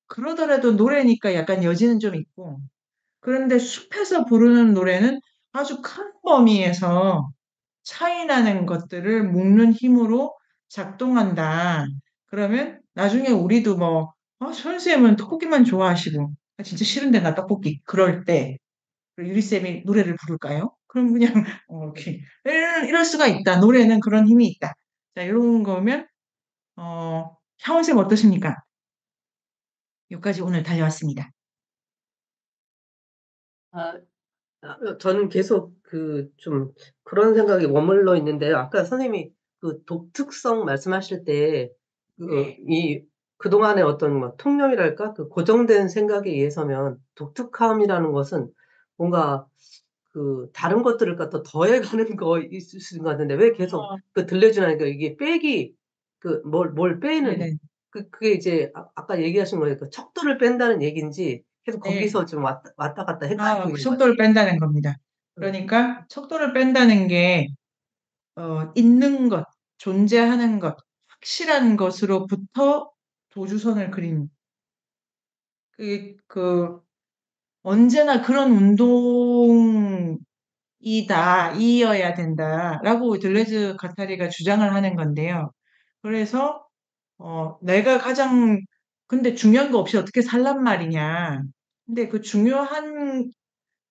그러더라도 노래니까 약간 여지는 좀 있고 그런데 숲에서 부르는 노래는 아주 큰 범위에서 차이 나는 것들을 묶는 힘으로 작동한다. 그러면 나중에 우리도 뭐, 선생님은 떡볶이만 좋아하시고, 아, 진짜 싫은데 나 떡볶이. 그럴 때, 유리쌤이 노래를 부를까요? 그럼 그냥, 이렇게. 이럴 수가 있다. 노래는 그런 힘이 있다. 자, 이런 거면, 향원쌤 어떠십니까? 여기까지 오늘 달려왔습니다. 아, 저는 계속 좀 그런 생각이 머물러 있는데, 아까 선생님이 그 독특성 말씀하실 때, 네. 그동안의 어떤 뭐 통념이랄까? 그 고정된 생각에 의해서면 독특함이라는 것은 뭔가 다른 것들을 갖다 더해가는 거 있을 수 있는 것 같은데, 왜 계속 어, 들려주나니까 이게 빼기, 뭘 빼는, 네네. 그게 이제 아까 얘기하신 거예요. 그 척도를 뺀다는 얘기인지 계속 네. 거기서 좀 왔다 갔다 헷갈리고 있는 것 같아요. 속도를 뺀다는 겁니다. 음. 그러니까 척도를 뺀다는 게 있는 것, 존재하는 것, 확실한 것으로부터 도주선을 그린 그 언제나 그런 운동이어야 된다라고 들레즈 카타리가 주장을 하는 건데요. 그래서 내가 가장 근데 중요한 거 없이 어떻게 살란 말이냐. 근데 그 중요한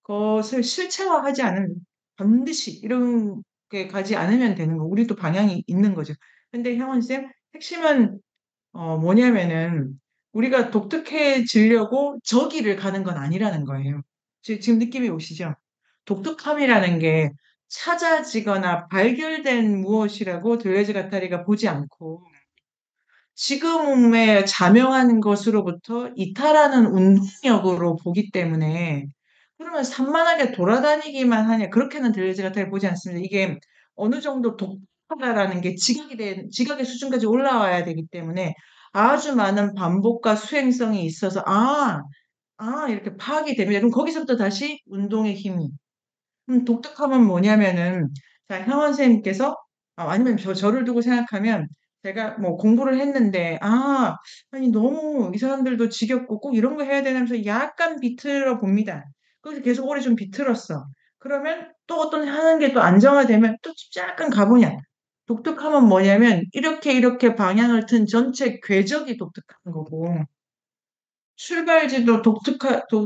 것을 실체화하지 않은 반드시 이렇게 가지 않으면 되는 거. 우리도 방향이 있는 거죠. 근데 형원쌤 핵심은 뭐냐면은 우리가 독특해지려고 저 길을 가는 건 아니라는 거예요. 지금 느낌이 오시죠? 독특함이라는 게 찾아지거나 발견된 무엇이라고 들레즈 가타리가 보지 않고 지금의 자명한 것으로부터 이탈하는 운동력으로 보기 때문에 그러면 산만하게 돌아다니기만 하냐 그렇게는 들레즈가 잘 보지 않습니다. 이게 어느 정도 독하다라는 게 지각의 수준까지 올라와야 되기 때문에 아주 많은 반복과 수행성이 있어서 이렇게 파악이 됩니다. 그럼 거기서부터 다시 운동의 힘이 독특함은 뭐냐면은 자, 향원 선생님께서 아니면 저를 두고 생각하면 제가 뭐 공부를 했는데, 아니, 너무 이 사람들도 지겹고 꼭 이런 거 해야 되면서 약간 비틀어 봅니다. 그래서 계속 오래 좀 비틀었어. 그러면 또 어떤 하는 게 또 안정화되면 또 약간 가보냐. 독특함은 뭐냐면, 이렇게 방향을 튼 전체 궤적이 독특한 거고, 출발지도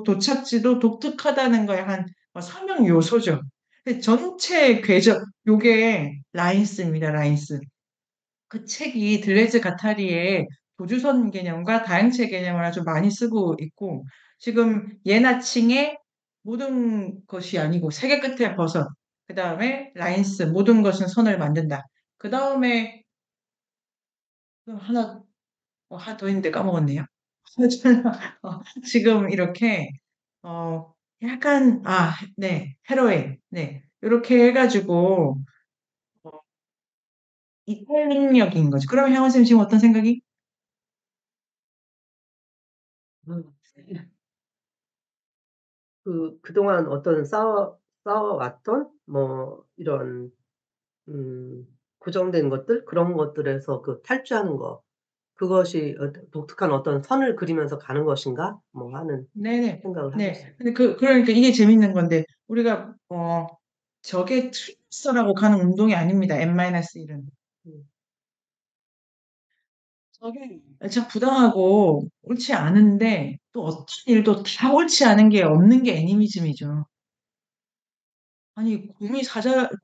도착지도 독특하다는 거에 한 설명 요소죠. 근데 전체 궤적, 요게 라인스입니다, 라인스. 그 책이 들레즈 가타리의 도주선 개념과 다양체 개념을 아주 많이 쓰고 있고, 지금 예나칭의 모든 것이 아니고 세계 끝의 버섯, 그 다음에 라인스, 모든 것은 선을 만든다. 그 다음에 하나 더 있는데 까먹었네요. 지금 이렇게 어, 약간, 네, 헤로에, 네, 이렇게 해가지고, 어, 이탈릭력인 거죠. 그러면 향원 쌤 지금 어떤 생각이? 음. 그동안 어떤 쌓아왔던, 뭐, 이런, 음, 고정된 것들, 그런 것들에서 탈주하는 거, 그것이 독특한 어떤 선을 그리면서 가는 것인가? 뭐 하는 네네, 생각을 하고 네. 있습니다. 근데 그러니까 이게 재밌는 건데, 우리가, 저게 트리스라고 가는 운동이 아닙니다. N-1은. 음. 저게 참 부당하고 옳지 않은데, 또 어떤 일도 다 옳지 않은 게 없는 게 애니미즘이죠. 아니,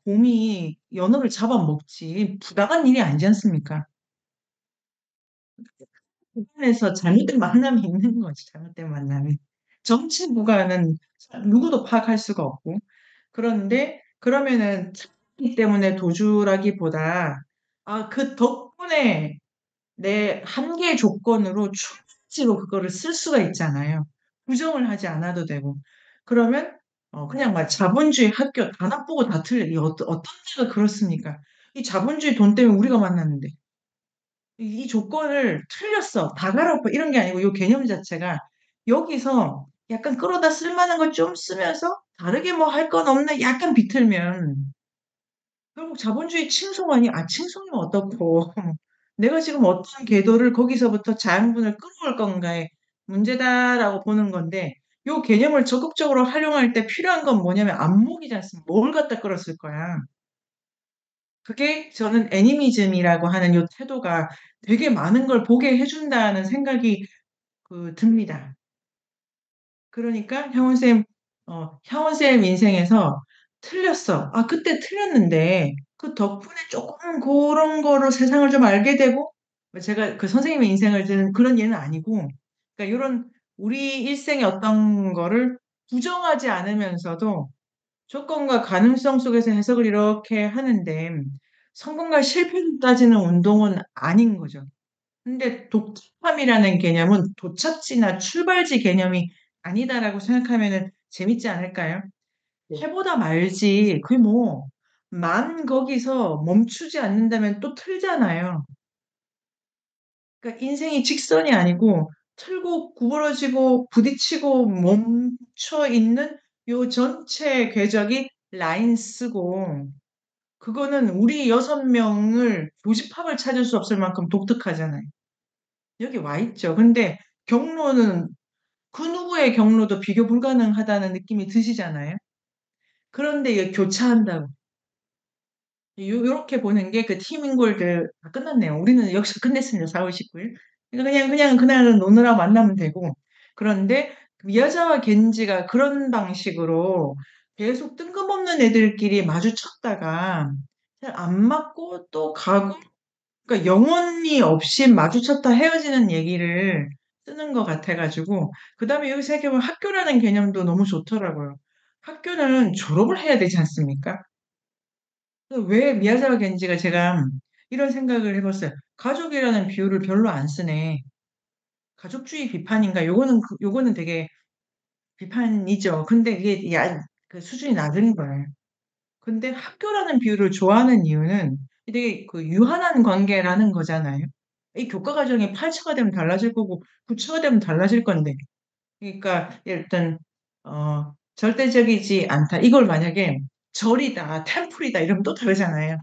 곰이 연어를 잡아먹지. 부당한 일이 아니지 않습니까? 주변에서 잘못된 만남이 있는 거지, 잘못된 만남이. 정치 부가는 누구도 파악할 수가 없고. 그런데, 그러면은, 찾기 때문에 도주라기보다, 그 덕분에 내 한계 조건으로 충지로 그거를 쓸 수가 있잖아요. 부정을 하지 않아도 되고. 그러면, 그냥 막 자본주의 학교 다 나쁘고 다 틀려. 어떤 데가 그렇습니까? 이 자본주의 돈 때문에 우리가 만났는데. 이 조건을 틀렸어. 다 갈아엎어. 이런 게 아니고 이 개념 자체가 여기서 약간 끌어다 쓸 만한 걸 좀 쓰면서 다르게 뭐 할 건 없나 약간 비틀면 결국 자본주의 칭송하니 칭송이면 어떻고 내가 지금 어떤 궤도를 거기서부터 자양분을 끌어올 건가에 문제다라고 보는 건데 이 개념을 적극적으로 활용할 때 필요한 건 뭐냐면 안목이지 않습니까? 뭘 갖다 끌었을 거야. 그게 저는 애니미즘이라고 하는 요 태도가 되게 많은 걸 보게 해준다는 생각이 듭니다. 그러니까 향원쌤 인생에서 틀렸어. 그때 틀렸는데 그 덕분에 조금 그런 거로 세상을 좀 알게 되고 제가 그 선생님의 인생을 드는 그런 예는 아니고 그러니까 이런 우리 일생의 어떤 거를 부정하지 않으면서도 조건과 가능성 속에서 해석을 이렇게 하는데 성공과 실패를 따지는 운동은 아닌 거죠. 근데 독특함이라는 개념은 도착지나 출발지 개념이 아니다라고 생각하면 재밌지 않을까요? 네. 해보다 말지. 그게 뭐, 거기서 멈추지 않는다면 또 틀잖아요. 그러니까 인생이 직선이 아니고 틀고 구부러지고 부딪히고 멈춰 있는 요 전체 궤적이 라인 쓰고 그거는 우리 6명을 교집합을 찾을 수 없을 만큼 독특하잖아요. 여기 와 있죠. 근데 경로는 그 누구의 경로도 비교 불가능하다는 느낌이 드시잖아요. 그런데 이게 교차한다고. 요렇게 보는 게 그 팀인골드 끝났네요. 우리는 여기서 끝냈습니다. 4월 19일. 그냥 그날은 노느라 만나면 되고. 그런데 미야자와 겐지가 그런 방식으로 계속 뜬금없는 애들끼리 마주쳤다가 잘 안 맞고 또 가고 그러니까 영혼이 없이 마주쳤다 헤어지는 얘기를 쓰는 것 같아가지고 그다음에 여기 생각해보면 학교라는 개념도 너무 좋더라고요. 학교는 졸업을 해야 되지 않습니까? 왜 미야자와 겐지가 제가 이런 생각을 해봤어요. 가족이라는 비유를 별로 안 쓰네. 가족주의 비판인가? 요거는 되게 비판이죠. 근데 이게 그 수준이 낮은 거예요. 근데 학교라는 비유를 좋아하는 이유는 되게 유한한 관계라는 거잖아요. 이 교과 과정이 8차가 되면 달라질 거고 9차가 되면 달라질 건데. 그러니까 일단 절대적이지 않다. 이걸 만약에 절이다, 템플이다 이러면 또 다르잖아요.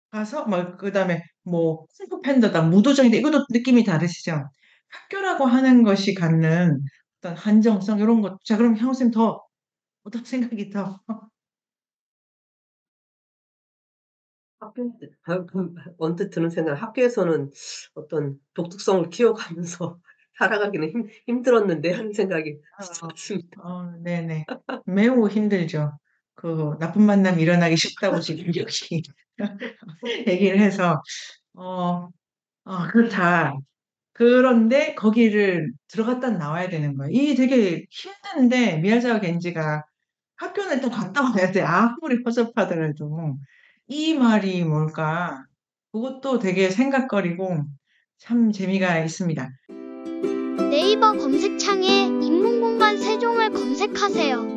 가서 그다음에 뭐 쿵푸 팬더다, 무도전이다, 이것도 느낌이 다르시죠? 학교라고 하는 것이 갖는 어떤 한정성 이런 것. 자, 그럼 향후 쌤 더 어떤 생각이 더 학교 언뜻 드는 생각, 학교에서는 어떤 독특성을 키워가면서 살아가기는 힘들었는데 하는 생각이 들었습니다. 네네. 매우 힘들죠. 그 나쁜 만남이 일어나기 쉽다고 지금 여기 얘기를 해서 그렇다. 그런데 거기를 들어갔다 나와야 되는 거예요. 이 되게 힘든데 미야자와 겐지가 학교는 일단 갔다 와야 돼. 아무리 허접하더라도. 이 말이 뭘까? 그것도 되게 생각거리고 참 재미가 있습니다. 네이버 검색창에 인문공간 세종을 검색하세요.